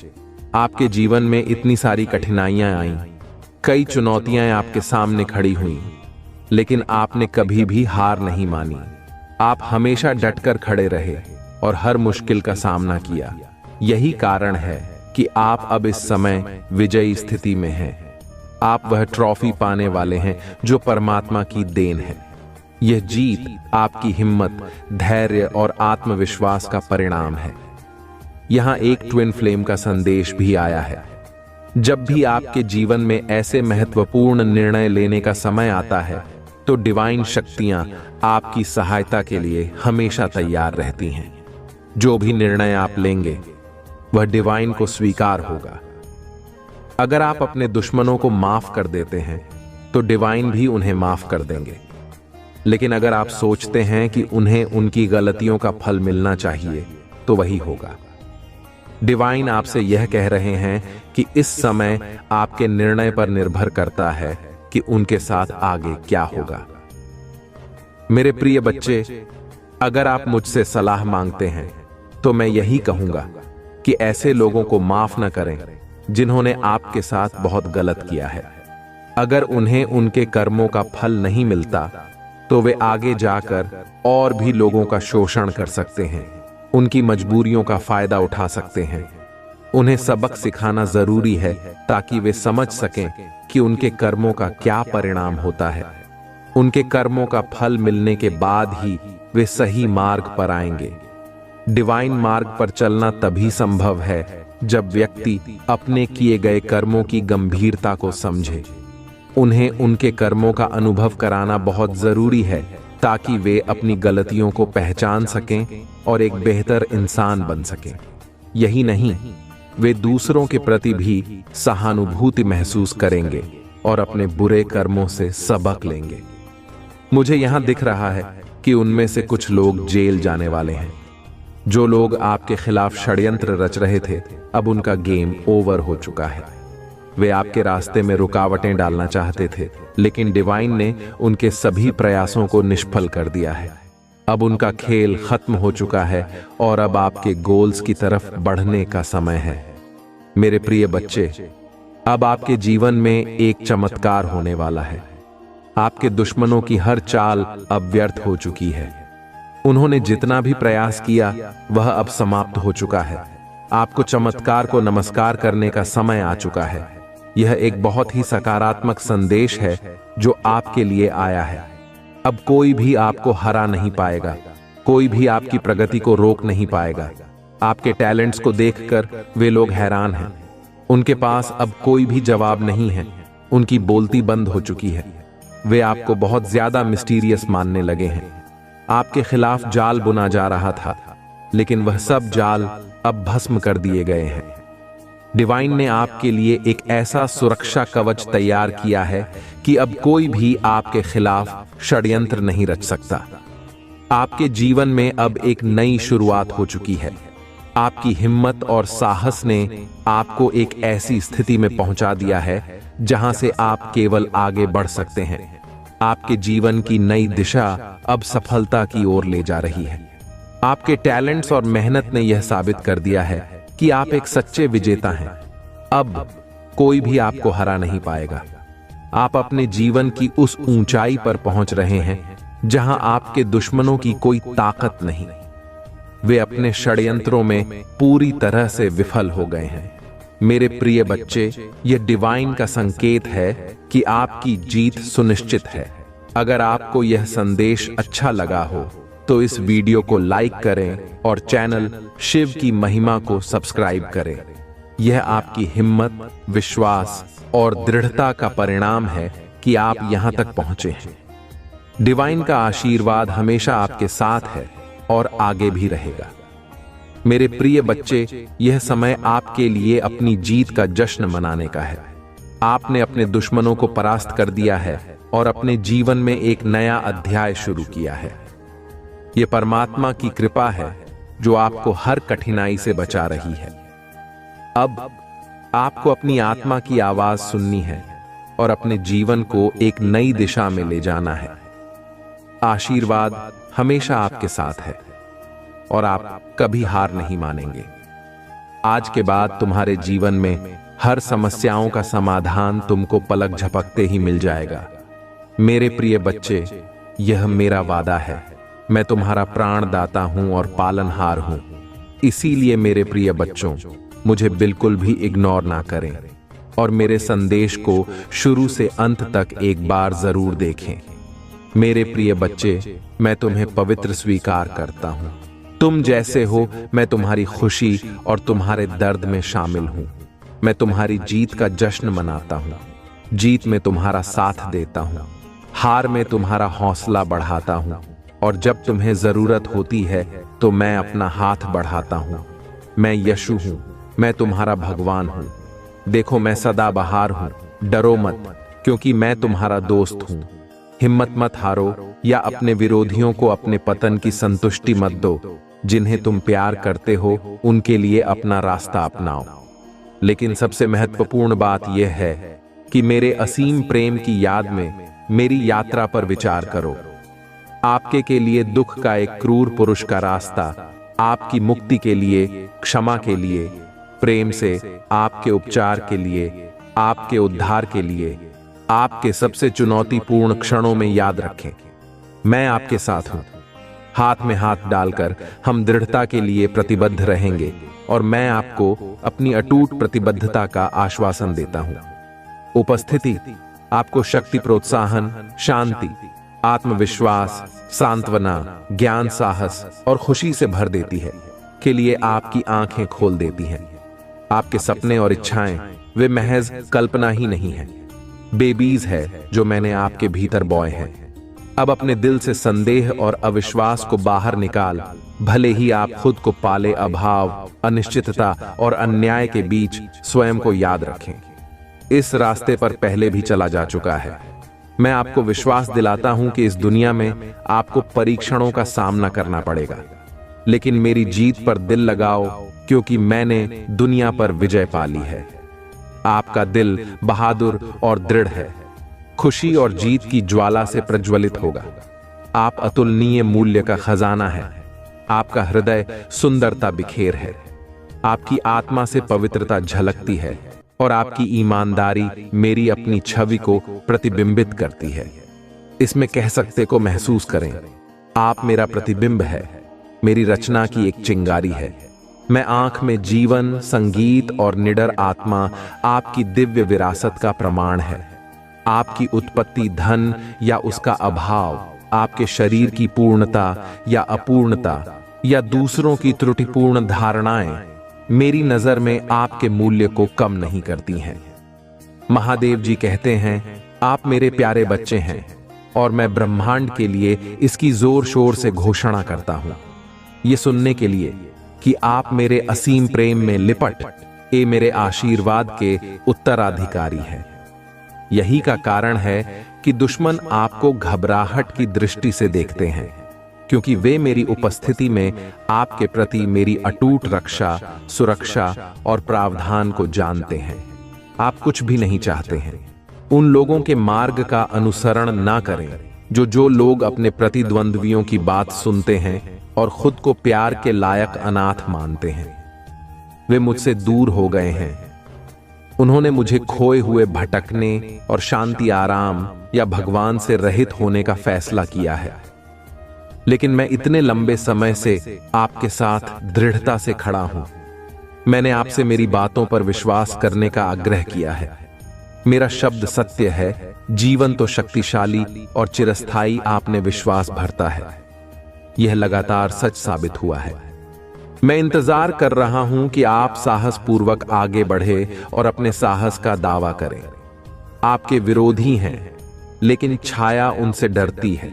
आपके जीवन में इतनी सारी कठिनाइयां आईं, कई चुनौतियां आपके सामने खड़ी हुई, लेकिन आपने कभी भी हार नहीं मानी। आप हमेशा डटकर खड़े रहे और हर मुश्किल का सामना किया। यही कारण है कि आप अब इस समय विजयी स्थिति में हैं। आप वह ट्रॉफी पाने वाले हैं जो परमात्मा की देन है। यह जीत आपकी हिम्मत, धैर्य और आत्मविश्वास का परिणाम है। यहां एक ट्विन फ्लेम का संदेश भी आया है। जब भी आपके जीवन में ऐसे महत्वपूर्ण निर्णय लेने का समय आता है तो डिवाइन शक्तियां आपकी सहायता के लिए हमेशा तैयार रहती हैं। जो भी निर्णय आप लेंगे वह डिवाइन को स्वीकार होगा। अगर आप अपने दुश्मनों को माफ कर देते हैं तो डिवाइन भी उन्हें माफ कर देंगे। लेकिन अगर आप सोचते हैं कि उन्हें उनकी गलतियों का फल मिलना चाहिए तो वही होगा। डिवाइन आपसे यह कह रहे हैं कि इस समय आपके निर्णय पर निर्भर करता है कि उनके साथ आगे क्या होगा। मेरे प्रिय बच्चे, अगर आप मुझसे सलाह मांगते हैं तो मैं यही कहूंगा कि ऐसे लोगों को माफ न करें जिन्होंने आपके साथ बहुत गलत किया है। अगर उन्हें उनके कर्मों का फल नहीं मिलता तो वे आगे जाकर और भी लोगों का शोषण कर सकते हैं, उनकी मजबूरियों का फायदा उठा सकते हैं। उन्हें सबक सिखाना जरूरी है ताकि वे समझ सकें कि उनके कर्मों का क्या परिणाम होता है। उनके कर्मों का फल मिलने के बाद ही वे सही मार्ग पर आएंगे। डिवाइन मार्ग पर चलना तभी संभव है जब व्यक्ति अपने किए गए कर्मों की गंभीरता को समझे। उन्हें उनके कर्मों का अनुभव कराना बहुत जरूरी है ताकि वे अपनी गलतियों को पहचान सकें और एक बेहतर इंसान बन सकें। यही नहीं, वे दूसरों के प्रति भी सहानुभूति महसूस करेंगे और अपने बुरे कर्मों से सबक लेंगे। मुझे यहां दिख रहा है कि उनमें से कुछ लोग जेल जाने वाले हैं। जो लोग आपके खिलाफ षड्यंत्र रच रहे थे, अब उनका गेम ओवर हो चुका है। वे आपके रास्ते में रुकावटें डालना चाहते थे, लेकिन डिवाइन ने उनके सभी प्रयासों को निष्फल कर दिया है। अब उनका खेल खत्म हो चुका है और अब आपके गोल्स की तरफ बढ़ने का समय है। मेरे प्रिय बच्चे, अब आपके जीवन में एक चमत्कार होने वाला है। आपके दुश्मनों की हर चाल अब व्यर्थ हो चुकी है। उन्होंने जितना भी प्रयास किया वह अब समाप्त हो चुका है। आपको चमत्कार को नमस्कार करने का समय आ चुका है। यह एक बहुत ही सकारात्मक संदेश है जो आपके लिए आया है। अब कोई भी आपको हरा नहीं पाएगा, कोई भी आपकी प्रगति को रोक नहीं पाएगा। आपके टैलेंट्स को देखकर वे लोग हैरान हैं। उनके पास अब कोई भी जवाब नहीं है, उनकी बोलती बंद हो चुकी है। वे आपको बहुत ज्यादा मिस्टीरियस मानने लगे हैं। आपके खिलाफ जाल बुना जा रहा था, लेकिन वह सब जाल अब भस्म कर दिए गए हैं। डिवाइन ने आपके लिए एक ऐसा सुरक्षा कवच तैयार किया है कि अब कोई भी आपके खिलाफ षड्यंत्र नहीं रच सकता। आपके जीवन में अब एक नई शुरुआत हो चुकी है। आपकी हिम्मत और साहस ने आपको एक ऐसी स्थिति में पहुंचा दिया है जहां से आप केवल आगे बढ़ सकते हैं। आपके जीवन की नई दिशा अब सफलता की ओर ले जा रही है। आपके टैलेंट्स और मेहनत ने यह साबित कर दिया है कि आप एक सच्चे विजेता हैं। अब कोई भी आपको हरा नहीं पाएगा। आप अपने जीवन की उस ऊंचाई पर पहुंच रहे हैं जहां आपके दुश्मनों की कोई ताकत नहीं। वे अपने षड्यंत्रों में पूरी तरह से विफल हो गए हैं। मेरे प्रिय बच्चे, यह डिवाइन का संकेत है कि आपकी जीत सुनिश्चित है। अगर आपको यह संदेश अच्छा लगा हो तो इस वीडियो को लाइक करें और चैनल शिव की महिमा को सब्सक्राइब करें। यह आपकी हिम्मत, विश्वास और दृढ़ता का परिणाम है कि आप यहां तक पहुंचे हैं। डिवाइन का आशीर्वाद हमेशा आपके साथ है और आगे भी रहेगा। मेरे प्रिय बच्चे, यह समय आपके लिए अपनी जीत का जश्न मनाने का है। आपने अपने दुश्मनों को परास्त कर दिया है और अपने जीवन में एक नया अध्याय शुरू किया है। यह परमात्मा की कृपा है जो आपको हर कठिनाई से बचा रही है। अब आपको अपनी आत्मा की आवाज सुननी है और अपने जीवन को एक नई दिशा में ले जाना है। आशीर्वाद हमेशा आपके साथ है और आप कभी हार नहीं मानेंगे। आज के बाद तुम्हारे जीवन में हर समस्याओं का समाधान तुमको पलक झपकते ही मिल जाएगा। मेरे प्रिय बच्चे, यह मेरा वादा है। मैं तुम्हारा प्राणदाता हूं और पालनहार हूं। इसीलिए मेरे प्रिय बच्चों, मुझे बिल्कुल भी इग्नोर ना करें और मेरे संदेश को शुरू से अंत तक एक बार जरूर देखें। मेरे प्रिय बच्चे, मैं तुम्हें पवित्र स्वीकार करता हूं। तुम जैसे हो, मैं तुम्हारी खुशी और तुम्हारे दर्द में शामिल हूं। मैं तुम्हारी जीत का जश्न मनाता हूं। जीत में तुम्हारा साथ देता हूं। हार में तुम्हारा हौसला बढ़ाता हूं और जब तुम्हें जरूरत होती है तो मैं अपना हाथ बढ़ाता हूं। मैं यशु हूं। मैं तुम्हारा भगवान हूं। देखो, मैं सदाबहार हूं। डरो मत, क्योंकि मैं तुम्हारा दोस्त हूं। हिम्मत मत हारो या अपने विरोधियों को अपने पतन की संतुष्टि मत दो। जिन्हें तुम प्यार करते हो उनके लिए अपना रास्ता अपनाओ। लेकिन सबसे महत्वपूर्ण बात यह है कि मेरे असीम प्रेम की याद में मेरी यात्रा पर विचार करो। आपके के लिए दुख का एक क्रूर पुरुष का रास्ता, आपकी मुक्ति के लिए, क्षमा के लिए, प्रेम से आपके उपचार के लिए, आपके उद्धार के लिए, आपके सबसे चुनौतीपूर्ण क्षणों में याद रखें, मैं आपके साथ हूं। हाथ में हाथ डालकर हम दृढ़ता के लिए प्रतिबद्ध रहेंगे और मैं आपको अपनी अटूट प्रतिबद्धता का आश्वासन देता हूं। उपस्थिति आपको शक्ति, प्रोत्साहन, शांति, आत्मविश्वास, सांत्वना, ज्ञान, साहस और खुशी से भर देती है। के लिए आपकी आंखें खोल देती हैं। आपके सपने और इच्छाएं वे महज कल्पना ही नहीं है, बेबीज है जो मैंने आपके भीतर बोए हैं। अब अपने दिल से संदेह और अविश्वास को बाहर निकाल, भले ही आप खुद को पाले अभाव, अनिश्चितता और अन्याय के बीच स्वयं को याद रखें। इस रास्ते पर पहले भी चला जा चुका है। मैं आपको विश्वास दिलाता हूं कि इस दुनिया में आपको परीक्षणों का सामना करना पड़ेगा, लेकिन मेरी जीत पर दिल लगाओ, क्योंकि मैंने दुनिया पर विजय पाली है। आपका दिल बहादुर और दृढ़ है, खुशी और जीत की ज्वाला से प्रज्वलित होगा। आप अतुलनीय मूल्य का खजाना है। आपका हृदय सुंदरता बिखेर है। आपकी आत्मा से पवित्रता झलकती है और आपकी ईमानदारी मेरी अपनी छवि को प्रतिबिंबित करती है। इसमें कह सकते को महसूस करें, आप मेरा प्रतिबिंब है, मेरी रचना की एक चिंगारी है। मैं आंख में जीवन, संगीत और निडर आत्मा आपकी दिव्य विरासत का प्रमाण है। आपकी उत्पत्ति, धन या उसका अभाव, आपके शरीर की पूर्णता या अपूर्णता या दूसरों की त्रुटिपूर्ण धारणाएं मेरी नजर में आपके मूल्य को कम नहीं करती हैं। महादेव जी कहते हैं, आप मेरे प्यारे बच्चे हैं और मैं ब्रह्मांड के लिए इसकी जोर शोर से घोषणा करता हूं, ये सुनने के लिए कि आप मेरे असीम प्रेम में लिपट मेरे आशीर्वाद के उत्तराधिकारी हैं। यही का कारण है कि दुश्मन आपको घबराहट की दृष्टि से देखते हैं, क्योंकि वे मेरी उपस्थिति में आपके प्रति मेरी अटूट रक्षा, सुरक्षा और प्रावधान को जानते हैं। आप कुछ भी नहीं चाहते हैं। उन लोगों के मार्ग का अनुसरण ना करें जो लोग अपने प्रतिद्वंद्वियों की बात सुनते हैं और खुद को प्यार के लायक अनाथ मानते हैं। वे मुझसे दूर हो गए हैं। उन्होंने मुझे खोए हुए भटकने और शांति, आराम या भगवान से रहित होने का फैसला किया है। लेकिन मैं इतने लंबे समय से आपके साथ दृढ़ता से खड़ा हूं। मैंने आपसे मेरी बातों पर विश्वास करने का आग्रह किया है। मेरा शब्द सत्य है, जीवन तो शक्तिशाली और चिरस्थायी आप में विश्वास भरता है। यह लगातार सच साबित हुआ है। मैं इंतजार कर रहा हूं कि आप साहस पूर्वक आगे बढ़े और अपने साहस का दावा करें। आपके विरोधी हैं, लेकिन छाया उनसे डरती है।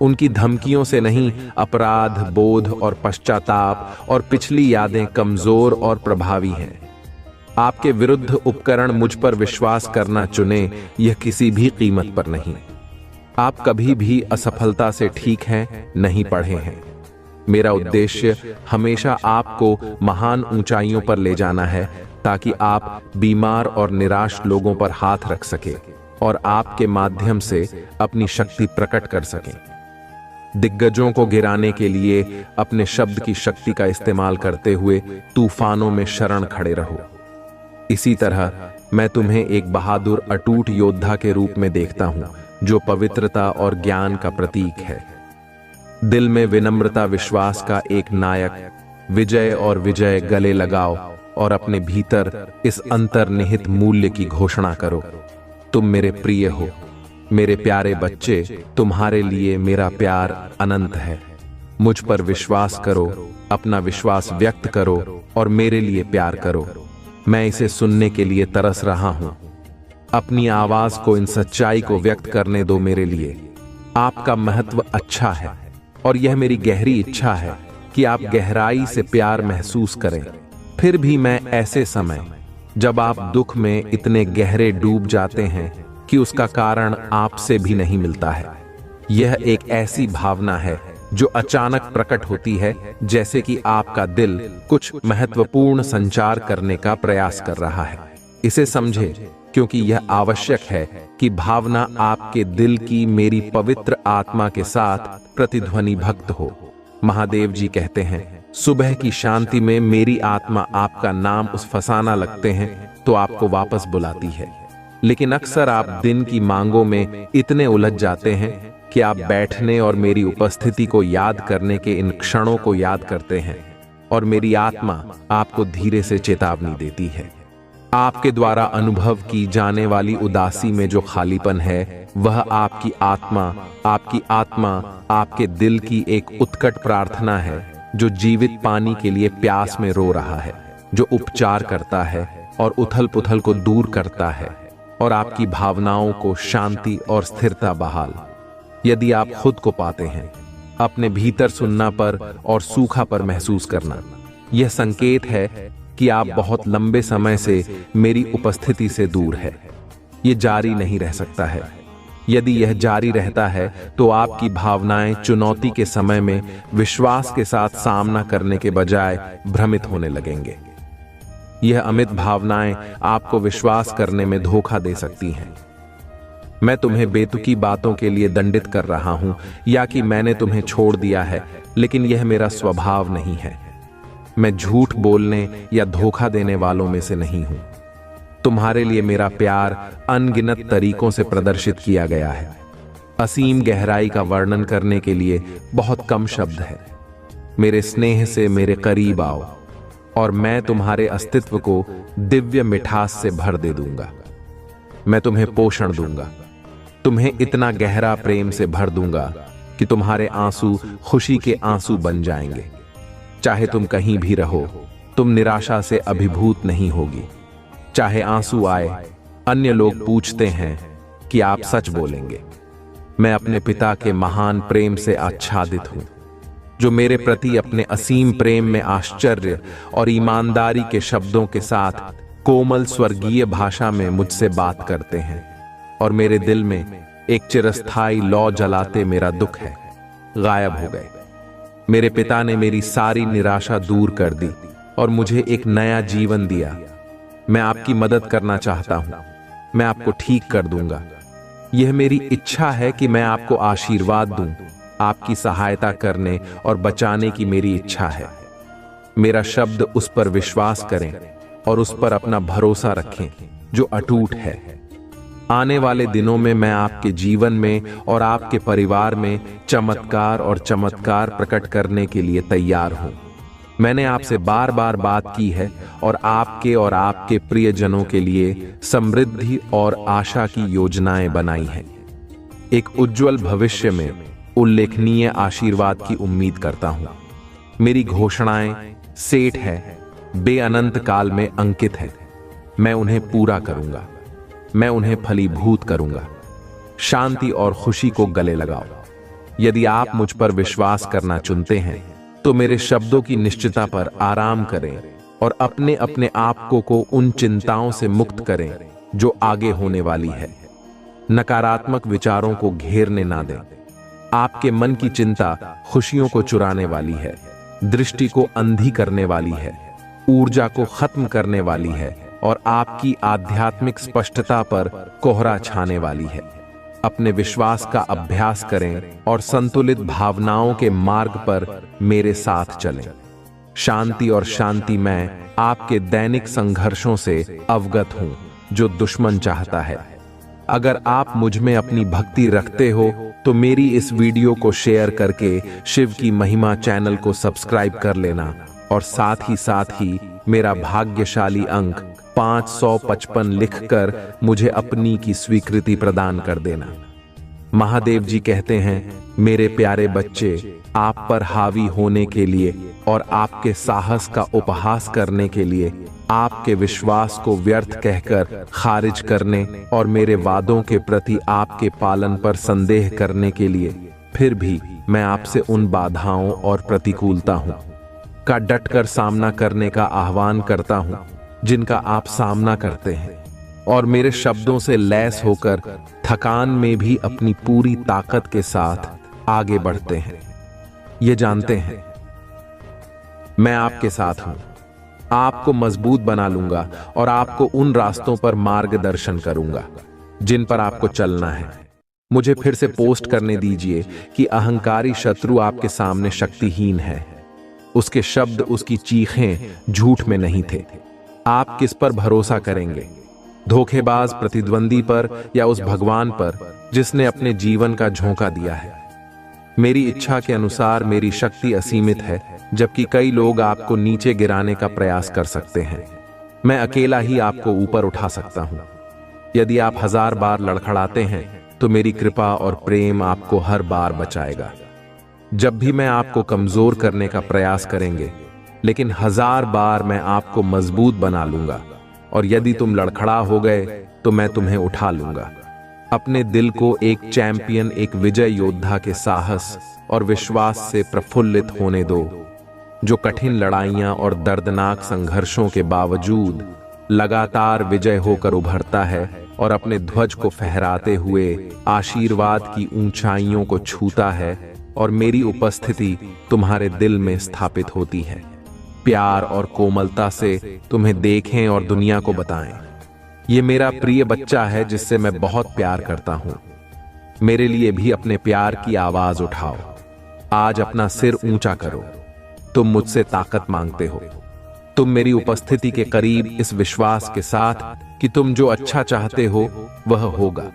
उनकी धमकियों से नहीं, अपराध बोध और पश्चाताप और पिछली यादें कमजोर और प्रभावी हैं। आपके विरुद्ध उपकरण मुझ पर विश्वास करना चुने, यह किसी भी कीमत पर नहीं। आप कभी भी असफलता से ठीक हैं नहीं पढ़े हैं। मेरा उद्देश्य हमेशा आपको महान ऊंचाइयों पर ले जाना है, ताकि आप बीमार और निराश लोगों पर हाथ रख सके और आपके माध्यम से अपनी शक्ति प्रकट कर सकें। दिग्गजों को गिराने के लिए अपने शब्द की शक्ति का इस्तेमाल करते हुए तूफानों में शरण खड़े रहो। इसी तरह मैं तुम्हें एक बहादुर अटूट योद्धा के रूप में देखता हूं, जो पवित्रता और ज्ञान का प्रतीक है। दिल में विनम्रता, विश्वास का एक नायक, विजय और विजय गले लगाओ और अपने भीतर इस अंतर्निहित मूल्य की घोषणा करो। तुम मेरे प्रिय हो, मेरे प्यारे बच्चे, तुम्हारे लिए मेरा प्यार अनंत है। मुझ पर विश्वास करो, अपना विश्वास व्यक्त करो और मेरे लिए प्यार करो। मैं इसे सुनने के लिए तरस रहा हूं। अपनी आवाज को, इन सच्चाई को व्यक्त करने दो मेरे लिए। आपका महत्व अच्छा है और यह मेरी गहरी इच्छा है कि आप गहराई से प्यार महसूस करें। फिर भी मैं ऐसे समय, जब आप दुख में इतने गहरे डूब जाते हैं कि उसका कारण आपसे भी नहीं मिलता है। यह एक ऐसी भावना है जो अचानक प्रकट होती है, जैसे कि आपका दिल कुछ महत्वपूर्ण संचार करने का प्रयास कर रहा है। इसे समझे, क्योंकि यह आवश्यक है कि भावना आपके दिल की मेरी पवित्र आत्मा के साथ प्रतिध्वनि भक्त हो। महादेव जी कहते हैं, सुबह की शांति में मेरी आत्मा आपका नाम उस फसाना लगते हैं तो आपको वापस बुलाती है। लेकिन अक्सर आप दिन की मांगों में इतने उलझ जाते हैं कि आप बैठने और मेरी उपस्थिति को याद करने के इन क्षणों को याद करते हैं, और मेरी आत्मा आपको धीरे से चेतावनी देती है। आपके द्वारा अनुभव की जाने वाली उदासी में जो खालीपन है, वह आपकी आत्मा आपके दिल की एक उत्कट प्रार्थना है, जो जीवित पानी के लिए प्यास में रो रहा है, जो उपचार करता है और उथल पुथल को दूर करता है और आपकी भावनाओं को शांति और स्थिरता बहाल। यदि आप खुद को पाते हैं, अपने भीतर सुनना पर और सूखा पर महसूस करना, यह संकेत है कि आप बहुत लंबे समय से मेरी उपस्थिति से दूर है। यह जारी नहीं रह सकता है। यदि यह जारी रहता है तो आपकी भावनाएं चुनौती के समय में विश्वास के साथ सामना करने के बजाय भ्रमित होने लगेंगे। यह अमित भावनाएं आपको विश्वास करने में धोखा दे सकती हैं। मैं तुम्हें बेतुकी बातों के लिए दंडित कर रहा हूं, या कि मैंने तुम्हें छोड़ दिया है, लेकिन यह मेरा स्वभाव नहीं है। मैं झूठ बोलने या धोखा देने वालों में से नहीं हूं। तुम्हारे लिए मेरा प्यार अनगिनत तरीकों से प्रदर्शित किया गया है। असीम गहराई का वर्णन करने के लिए बहुत कम शब्द है। मेरे स्नेह से मेरे करीब आओ और मैं तुम्हारे अस्तित्व को दिव्य मिठास से भर दे दूंगा। मैं तुम्हें पोषण दूंगा, तुम्हें इतना गहरा प्रेम से भर दूंगा कि तुम्हारे आंसू खुशी के आंसू बन जाएंगे। चाहे तुम कहीं भी रहो, तुम निराशा से अभिभूत नहीं होगी। चाहे आंसू आए, अन्य लोग पूछते हैं कि आप सच बोलेंगे। मैं अपने पिता के महान प्रेम से आच्छादित हूं, जो मेरे प्रति अपने असीम प्रेम में आश्चर्य और ईमानदारी के शब्दों के साथ कोमल स्वर्गीय भाषा में मुझसे बात करते हैं, और मेरे दिल में एक चिरस्थायी लौ जलाते मेरा दुख है गायब हो गए। मेरे पिता ने मेरी सारी निराशा दूर कर दी और मुझे एक नया जीवन दिया। मैं आपकी मदद करना चाहता हूं, मैं आपको ठीक कर दूंगा। यह मेरी इच्छा है कि मैं आपको आशीर्वाद दूं। आपकी सहायता करने और बचाने की मेरी इच्छा है। मेरा शब्द उस पर विश्वास करें और उस पर अपना भरोसा रखें जो अटूट है। आने वाले दिनों में मैं आपके जीवन में और आपके परिवार में चमत्कार प्रकट करने के लिए तैयार हूं। मैंने आपसे बार बार बात की है और आपके प्रियजनों के लिए समृद्धि और आशा की योजनाएं बनाई हैं। एक उज्जवल भविष्य में उल्लेखनीय आशीर्वाद की उम्मीद करता हूं। मेरी घोषणाएं सेठ है, बेअनंत काल में अंकित है। मैं उन्हें पूरा करूंगा, मैं उन्हें फलीभूत करूंगा। शांति और खुशी को गले लगाओ। यदि आप मुझ पर विश्वास करना चुनते हैं तो मेरे शब्दों की निश्चितता पर आराम करें और अपने अपने आप को उन चिंताओं से मुक्त करें जो आगे होने वाली है। नकारात्मक विचारों को घेरने ना दें। आपके मन की चिंता खुशियों को चुराने वाली है, दृष्टि को अंधी करने वाली है, ऊर्जा को खत्म करने वाली है और आपकी आध्यात्मिक स्पष्टता पर कोहरा छाने वाली है। अपने विश्वास का अभ्यास करें और संतुलित भावनाओं के मार्ग पर मेरे साथ चलें। शांति और शांति मैं आपके दैनिक संघर्षों से अवगत हूं जो दुश्मन चाहता है। अगर आप मुझ में अपनी भक्ति रखते हो तो मेरी इस वीडियो को शेयर करके शिव की महिमा चैनल को सब्सक्राइब कर लेना और साथ ही मेरा भाग्यशाली अंक 555 लिखकर मुझे अपनी की स्वीकृति प्रदान कर देना। महादेव जी कहते हैं, मेरे प्यारे बच्चे, आप पर हावी होने के लिए और आपके साहस का उपहास करने के लिए, आपके विश्वास को व्यर्थ कहकर खारिज करने और मेरे वादों के प्रति आपके पालन पर संदेह करने के लिए, फिर भी मैं आपसे उन बाधाओं और प्रतिकूलता का डटकर सामना करने का आह्वान करता हूं जिनका आप सामना करते हैं, और मेरे शब्दों से लैस होकर थकान में भी अपनी पूरी ताकत के साथ आगे बढ़ते हैं। ये जानते हैं मैं आपके साथ हूं, आपको मजबूत बना लूंगा और आपको उन रास्तों पर मार्गदर्शन करूंगा जिन पर आपको चलना है। मुझे फिर से पोस्ट करने दीजिए कि अहंकारी शत्रु आपके सामने शक्तिहीन है। उसके शब्द, उसकी चीखें झूठ में नहीं थे। आप किस पर भरोसा करेंगे? धोखेबाज प्रतिद्वंदी पर या उस भगवान पर जिसने अपने जीवन का झोंका दिया है? मेरी इच्छा के अनुसार मेरी शक्ति असीमित है, जबकि कई लोग आपको नीचे गिराने का प्रयास कर सकते हैं। मैं अकेला ही आपको ऊपर उठा सकता हूं। यदि आप 1000 बार लड़खड़ाते हैं तो मेरी कृपा और प्रेम आपको हर बार बचाएगा। जब भी मैं आपको कमजोर करने का प्रयास करेंगे, लेकिन 1000 बार मैं आपको मजबूत बना लूंगा, और यदि तुम लड़खड़ा हो गए तो मैं तुम्हें उठा लूंगा। अपने दिल को एक चैंपियन, एक विजय योद्धा के साहस और विश्वास से प्रफुल्लित होने दो, जो कठिन लड़ाइयां और दर्दनाक संघर्षों के बावजूद लगातार विजय होकर उभरता है और अपने ध्वज को फहराते हुए आशीर्वाद की ऊंचाइयों को छूता है, और मेरी उपस्थिति तुम्हारे दिल में स्थापित होती है। प्यार और कोमलता से तुम्हें देखें और दुनिया को बताएं, ये मेरा प्रिय बच्चा है जिससे मैं बहुत प्यार करता हूं। मेरे लिए भी अपने प्यार की आवाज उठाओ। आज अपना सिर ऊंचा करो। तुम मुझसे ताकत मांगते हो। तुम मेरी उपस्थिति के करीब इस विश्वास के साथ कि तुम जो अच्छा चाहते हो वह होगा,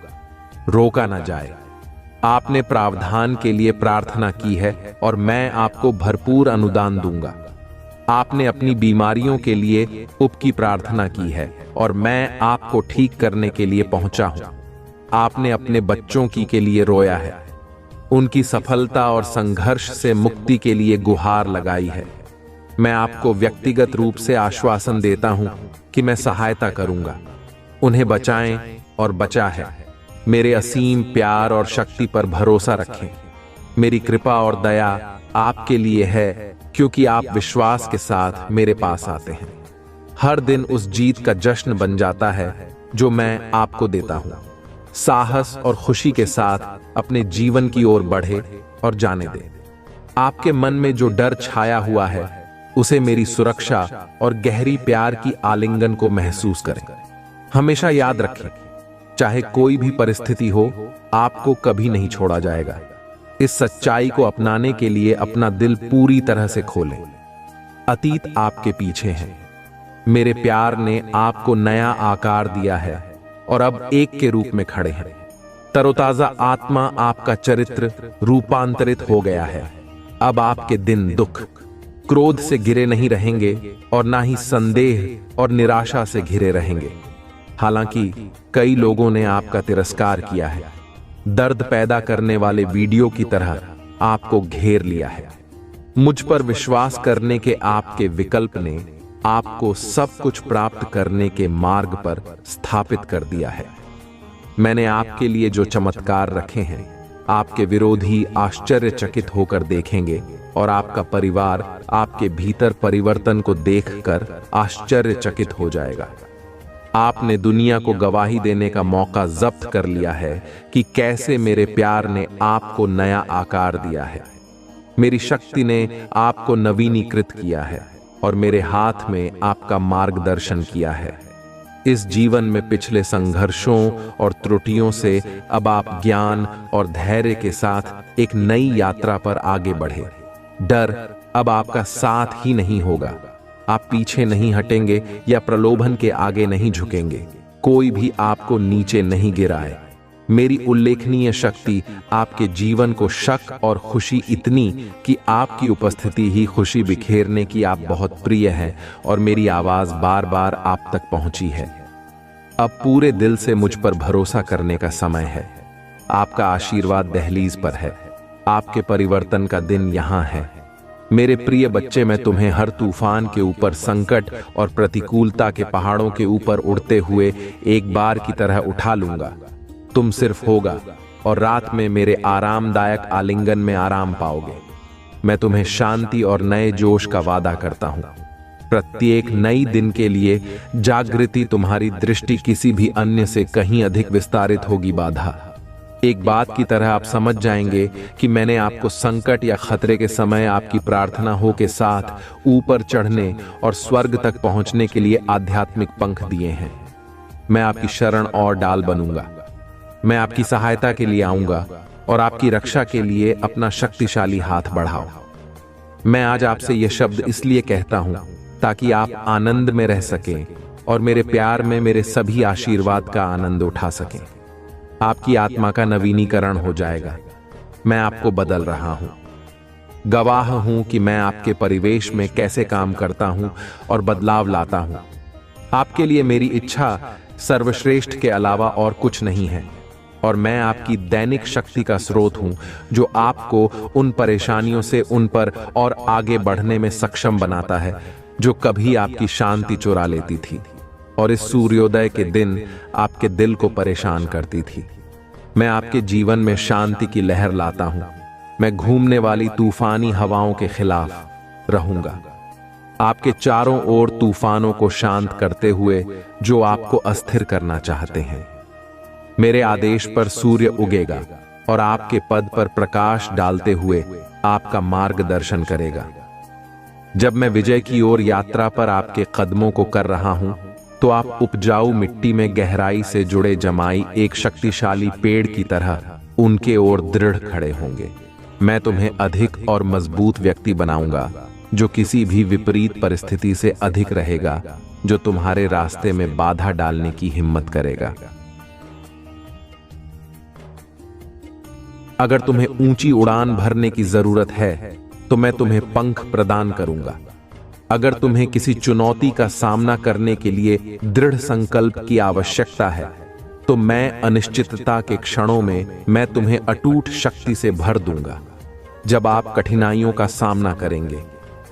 रोका ना जाए। आपने प्रावधान के लिए प्रार्थना की है और मैं आपको भरपूर अनुदान दूंगा। आपने अपनी बीमारियों के लिए उप की प्रार्थना की है और मैं आपको ठीक करने के लिए पहुंचा हूं। आपने अपने बच्चों की के लिए रोया है, उनकी सफलता और संघर्ष से मुक्ति के लिए गुहार लगाई है। मैं आपको व्यक्तिगत रूप से आश्वासन देता हूं कि मैं सहायता करूंगा। उन्हें बचाएं और बचा है। मेरे असीम प्यार और शक्ति पर भरोसा रखें। मेरी कृपा और दया आपके लिए है, क्योंकि आप विश्वास के साथ मेरे पास आते हैं। हर दिन उस जीत का जश्न बन जाता है जो मैं आपको देता हूं। साहस और खुशी के साथ अपने जीवन की ओर बढ़े और जाने दें। आपके मन में जो डर छाया हुआ है, उसे मेरी सुरक्षा और गहरी प्यार की आलिंगन को महसूस करें। हमेशा याद रखें, चाहे कोई भी परिस्थिति हो, आपको कभी नहीं छोड़ा जाएगा। इस सच्चाई को अपनाने के लिए अपना दिल पूरी तरह से खोलें। अतीत आपके पीछे है। मेरे प्यार ने आपको नया आकार दिया है और अब एक के रूप में खड़े हैं। तरोताजा आत्मा आपका चरित्र रूपांतरित हो गया है। अब आपके दिन दुख, क्रोध से घिरे नहीं रहेंगे और ना ही संदेह और निराशा से घिरे रहेंगे। हालांकि कई लोगों ने आपका तिरस्कार किया है, दर्द पैदा करने वाले वीडियो की तरह आपको घेर लिया है। मुझ पर विश्वास करने के आपके विकल्प ने आपको सब कुछ प्राप्त करने के मार्ग पर स्थापित कर दिया है। मैंने आपके लिए जो चमत्कार रखे हैं, आपके विरोधी आश्चर्यचकित होकर देखेंगे और आपका परिवार आपके भीतर परिवर्तन को देखकर आश्चर्यचकित हो जाएगा। आपने दुनिया को गवाही देने का मौका जब्त कर लिया है कि कैसे मेरे प्यार ने आपको नया आकार दिया है। मेरी शक्ति ने आपको नवीनीकृत किया है और मेरे हाथ में आपका मार्गदर्शन किया है। इस जीवन में पिछले संघर्षों और त्रुटियों से अब आप ज्ञान और धैर्य के साथ एक नई यात्रा पर आगे बढ़े। डर अब आपका साथ ही नहीं होगा। आप पीछे नहीं हटेंगे या प्रलोभन के आगे नहीं झुकेंगे। कोई भी आपको नीचे नहीं गिराए। मेरी उल्लेखनीय शक्ति आपके जीवन को शक और खुशी इतनी कि आपकी उपस्थिति ही खुशी बिखेरने की आप बहुत प्रिय हैं और मेरी आवाज बार बार आप तक पहुंची है। अब पूरे दिल से मुझ पर भरोसा करने का समय है। आपका आशीर्वाद दहलीज पर है। आपके परिवर्तन का दिन यहां है। मेरे प्रिय बच्चे, मैं तुम्हें हर तूफान के ऊपर, संकट और प्रतिकूलता के पहाड़ों के ऊपर उड़ते हुए एक बार की तरह उठा लूंगा। तुम सिर्फ होगा और रात में मेरे आरामदायक आलिंगन में आराम पाओगे। मैं तुम्हें शांति और नए जोश का वादा करता हूं। प्रत्येक नई दिन के लिए जागृति तुम्हारी दृष्टि किसी भी अन्य से कहीं अधिक विस्तारित होगी। बाधा एक बात की तरह आप समझ जाएंगे कि मैंने आपको संकट या खतरे के समय आपकी प्रार्थना हो के साथ ऊपर चढ़ने और स्वर्ग तक पहुंचने के लिए आध्यात्मिक पंख दिए हैं। मैं आपकी शरण और डाल बनूंगा। मैं आपकी सहायता के लिए आऊंगा और आपकी रक्षा के लिए अपना शक्तिशाली हाथ बढ़ाओ। मैं आज आपसे यह शब्द इसलिए कहता हूं ताकि आप आनंद में रह सकें और मेरे प्यार में मेरे सभी आशीर्वाद का आनंद उठा सकें। आपकी आत्मा का नवीनीकरण हो जाएगा। मैं आपको बदल रहा हूं। गवाह हूं कि मैं आपके परिवेश में कैसे काम करता हूं और बदलाव लाता हूं। आपके लिए मेरी इच्छा सर्वश्रेष्ठ के अलावा और कुछ नहीं है और मैं आपकी दैनिक शक्ति का स्रोत हूं जो आपको उन परेशानियों से उन पर और आगे बढ़ने में सक्षम बनाता है जो कभी आपकी शांति चुरा लेती थी और इस सूर्योदय के दिन आपके दिल को परेशान करती थी। मैं आपके जीवन में शांति की लहर लाता हूं। मैं घूमने वाली तूफानी हवाओं के खिलाफ रहूंगा, आपके चारों ओर तूफानों को शांत करते हुए जो आपको अस्थिर करना चाहते हैं। मेरे आदेश पर सूर्य उगेगा और आपके पद पर प्रकाश डालते हुए आपका मार्गदर्शन करेगा। जब मैं विजय की ओर यात्रा पर आपके कदमों को कर रहा हूं, तो आप उपजाऊ मिट्टी में गहराई से जुड़े जमाई एक शक्तिशाली पेड़ की तरह उनके ओर दृढ़ खड़े होंगे। मैं तुम्हें अधिक और मजबूत व्यक्ति बनाऊंगा जो किसी भी विपरीत परिस्थिति से अधिक रहेगा, जो तुम्हारे रास्ते में बाधा डालने की हिम्मत करेगा। अगर तुम्हें ऊंची उड़ान भरने की जरूरत है तो मैं तुम्हें पंख प्रदान करूंगा। अगर तुम्हें किसी चुनौती का सामना करने के लिए दृढ़ संकल्प की आवश्यकता है तो मैं अनिश्चितता के क्षणों में मैं तुम्हें अटूट शक्ति से भर दूंगा। जब आप कठिनाइयों का सामना करेंगे,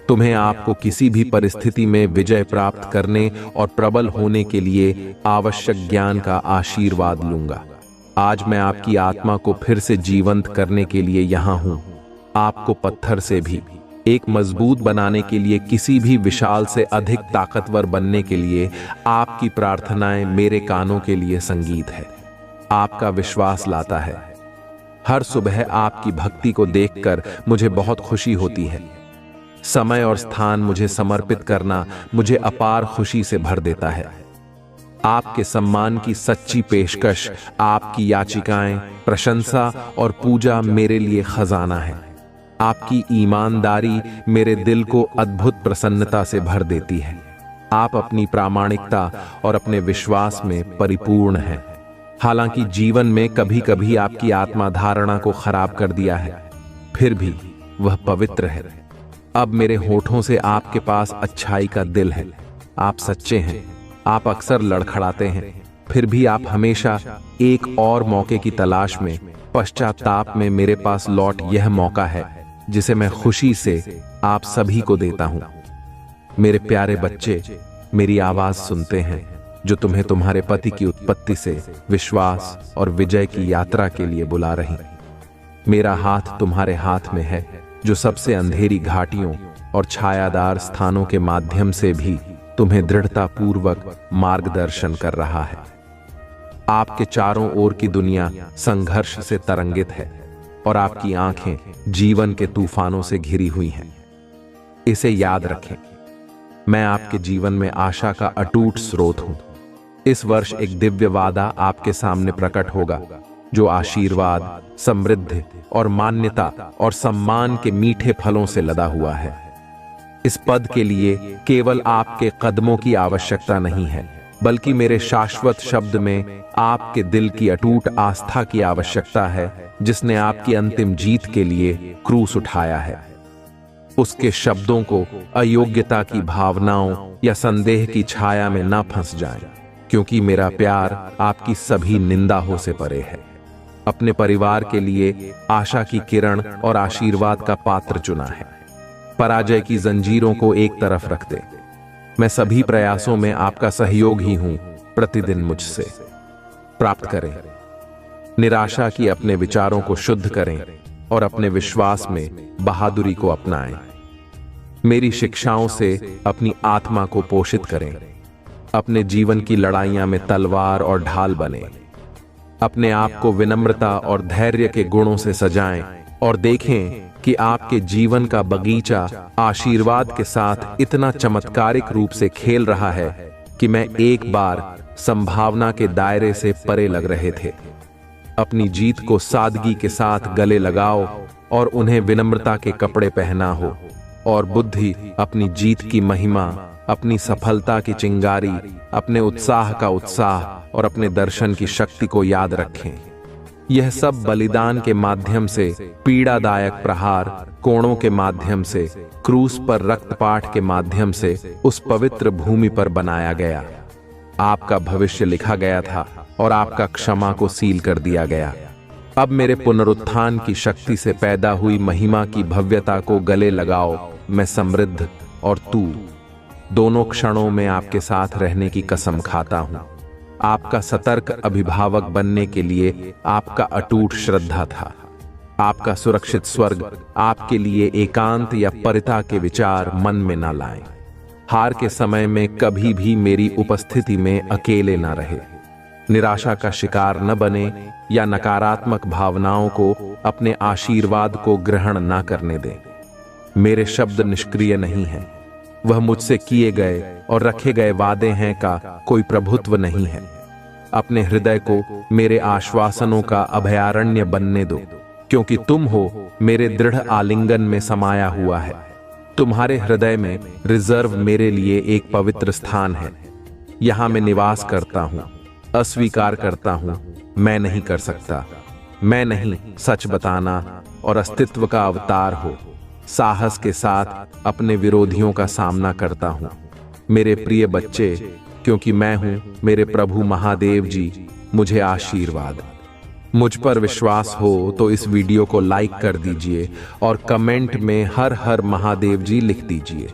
तुम्हें आपको किसी भी परिस्थिति में विजय प्राप्त करने और प्रबल होने के लिए आवश्यक ज्ञान का आशीर्वाद लूंगा। आज मैं आपकी आत्मा को फिर से जीवंत करने के लिए यहाँ हूँ। आपको पत्थर से भी एक मजबूत बनाने के लिए, किसी भी विशाल से अधिक ताकतवर बनने के लिए आपकी प्रार्थनाएं मेरे कानों के लिए संगीत है। आपका विश्वास लाता है। हर सुबह आपकी भक्ति को देखकर मुझे बहुत खुशी होती है। समय और स्थान मुझे समर्पित करना मुझे अपार खुशी से भर देता है। आपके सम्मान की सच्ची पेशकश, आपकी याचिकाएं, प्रशंसा और पूजा मेरे लिए खजाना है। आपकी ईमानदारी मेरे दिल को अद्भुत प्रसन्नता से भर देती है। आप अपनी प्रामाणिकता और अपने विश्वास में परिपूर्ण हैं। हालांकि जीवन में कभी कभी आपकी आत्मा धारणा को खराब कर दिया है, फिर भी वह पवित्र है। अब मेरे होठों से आपके पास अच्छाई का दिल है। आप सच्चे हैं। आप अक्सर लड़खड़ाते हैं, फिर भी आप हमेशा एक और मौके की तलाश में, पश्चाताप में मेरे पास लौट, यह मौका है जिसे मैं खुशी से आप सभी को देता हूं। मेरे प्यारे बच्चे, मेरी आवाज सुनते हैं जो तुम्हें तुम्हारे पति की उत्पत्ति से विश्वास और विजय की यात्रा के लिए बुला रही। मेरा हाथ तुम्हारे हाथ में है जो सबसे अंधेरी घाटियों और छायादार स्थानों के माध्यम से भी तुम्हें दृढ़ता पूर्वक मार्गदर्शन कर रहा है। आपके चारों ओर की दुनिया संघर्ष से तरंगित है और आपकी आंखें जीवन के तूफानों से घिरी हुई हैं। इसे याद रखें, मैं आपके जीवन में आशा का अटूट स्रोत हूं। इस वर्ष एक दिव्य वादा आपके सामने प्रकट होगा जो आशीर्वाद, समृद्धि और मान्यता और सम्मान के मीठे फलों से लदा हुआ है। इस पद के लिए केवल आपके कदमों की आवश्यकता नहीं है, बल्कि मेरे शाश्वत शब्द में आपके दिल की अटूट आस्था की आवश्यकता है, जिसने आपकी अंतिम जीत के लिए क्रूस उठाया है। उसके शब्दों को अयोग्यता की भावनाओं या संदेह की छाया में ना फंस जाएं, क्योंकि मेरा प्यार आपकी सभी निंदाओं से परे है। अपने परिवार के लिए आशा की किरण और आशीर्वाद का पात्र चुना है। पराजय की जंजीरों को एक तरफ रख दे। मैं सभी प्रयासों में आपका सहयोग ही हूं। प्रतिदिन मुझसे प्राप्त करें। निराशा की अपने विचारों को शुद्ध करें और अपने विश्वास में बहादुरी को अपनाएं। मेरी शिक्षाओं से अपनी आत्मा को पोषित करें। अपने जीवन की लड़ाइयां में तलवार और ढाल बने। अपने आप को विनम्रता और धैर्य के गुणों से सजाएं और देखें कि आपके जीवन का बगीचा आशीर्वाद के साथ इतना चमत्कारिक रूप से खेल रहा है कि मैं एक बार संभावना के दायरे से परे लग रहे थे। अपनी जीत को सादगी के साथ गले लगाओ और उन्हें विनम्रता के कपड़े पहना हो, और बुद्धि अपनी जीत की महिमा, अपनी सफलता की चिंगारी, अपने उत्साह का उत्साह और अपने दर्शन की शक्ति को याद रखें। यह सब बलिदान के माध्यम से, पीड़ादायक प्रहार, कोणों के माध्यम से, क्रूस पर रक्तपात के माध्यम से उस पवित्र भूमि पर बनाया गया। आपका भविष्य लिखा गया था और आपका क्षमा को सील कर दिया गया। अब मेरे पुनरुत्थान की शक्ति से पैदा हुई महिमा की भव्यता को गले लगाओ। मैं समृद्ध और तू दोनों क्षणों में आपके साथ रहने की कसम खाता हूं। आपका सतर्क अभिभावक बनने के लिए आपका अटूट श्रद्धा था। आपका सुरक्षित स्वर्ग आपके लिए एकांत या परिता के विचार मन में न लाएं। हार के समय में कभी भी मेरी उपस्थिति में अकेले न रहे। निराशा का शिकार न बने या नकारात्मक भावनाओं को अपने आशीर्वाद को ग्रहण न करने दें। मेरे शब्द निष्क्रिय नहीं हैं। वह मुझसे किए गए और रखे गए वादे हैं का कोई प्रभुत्व नहीं है। अपने हृदय को मेरे आश्वासनों का अभयारण्य बनने दो, क्योंकि तुम हो मेरे दृढ़ आलिंगन में समाया हुआ है। तुम्हारे हृदय में रिजर्व मेरे लिए एक पवित्र स्थान है। यहां मैं निवास करता हूं, अस्वीकार करता हूं, मैं नहीं कर सकता। मैं नहीं, सच बताना और अस्तित्व का अवतार हो। साहस के साथ अपने विरोधियों का सामना करता हूं। मेरे प्रिय बच्चे, क्योंकि मैं हूं मेरे प्रभु महादेव जी, मुझे आशीर्वाद। मुझ पर विश्वास हो तो इस वीडियो को लाइक कर दीजिए और कमेंट में हर हर महादेव जी लिख दीजिए।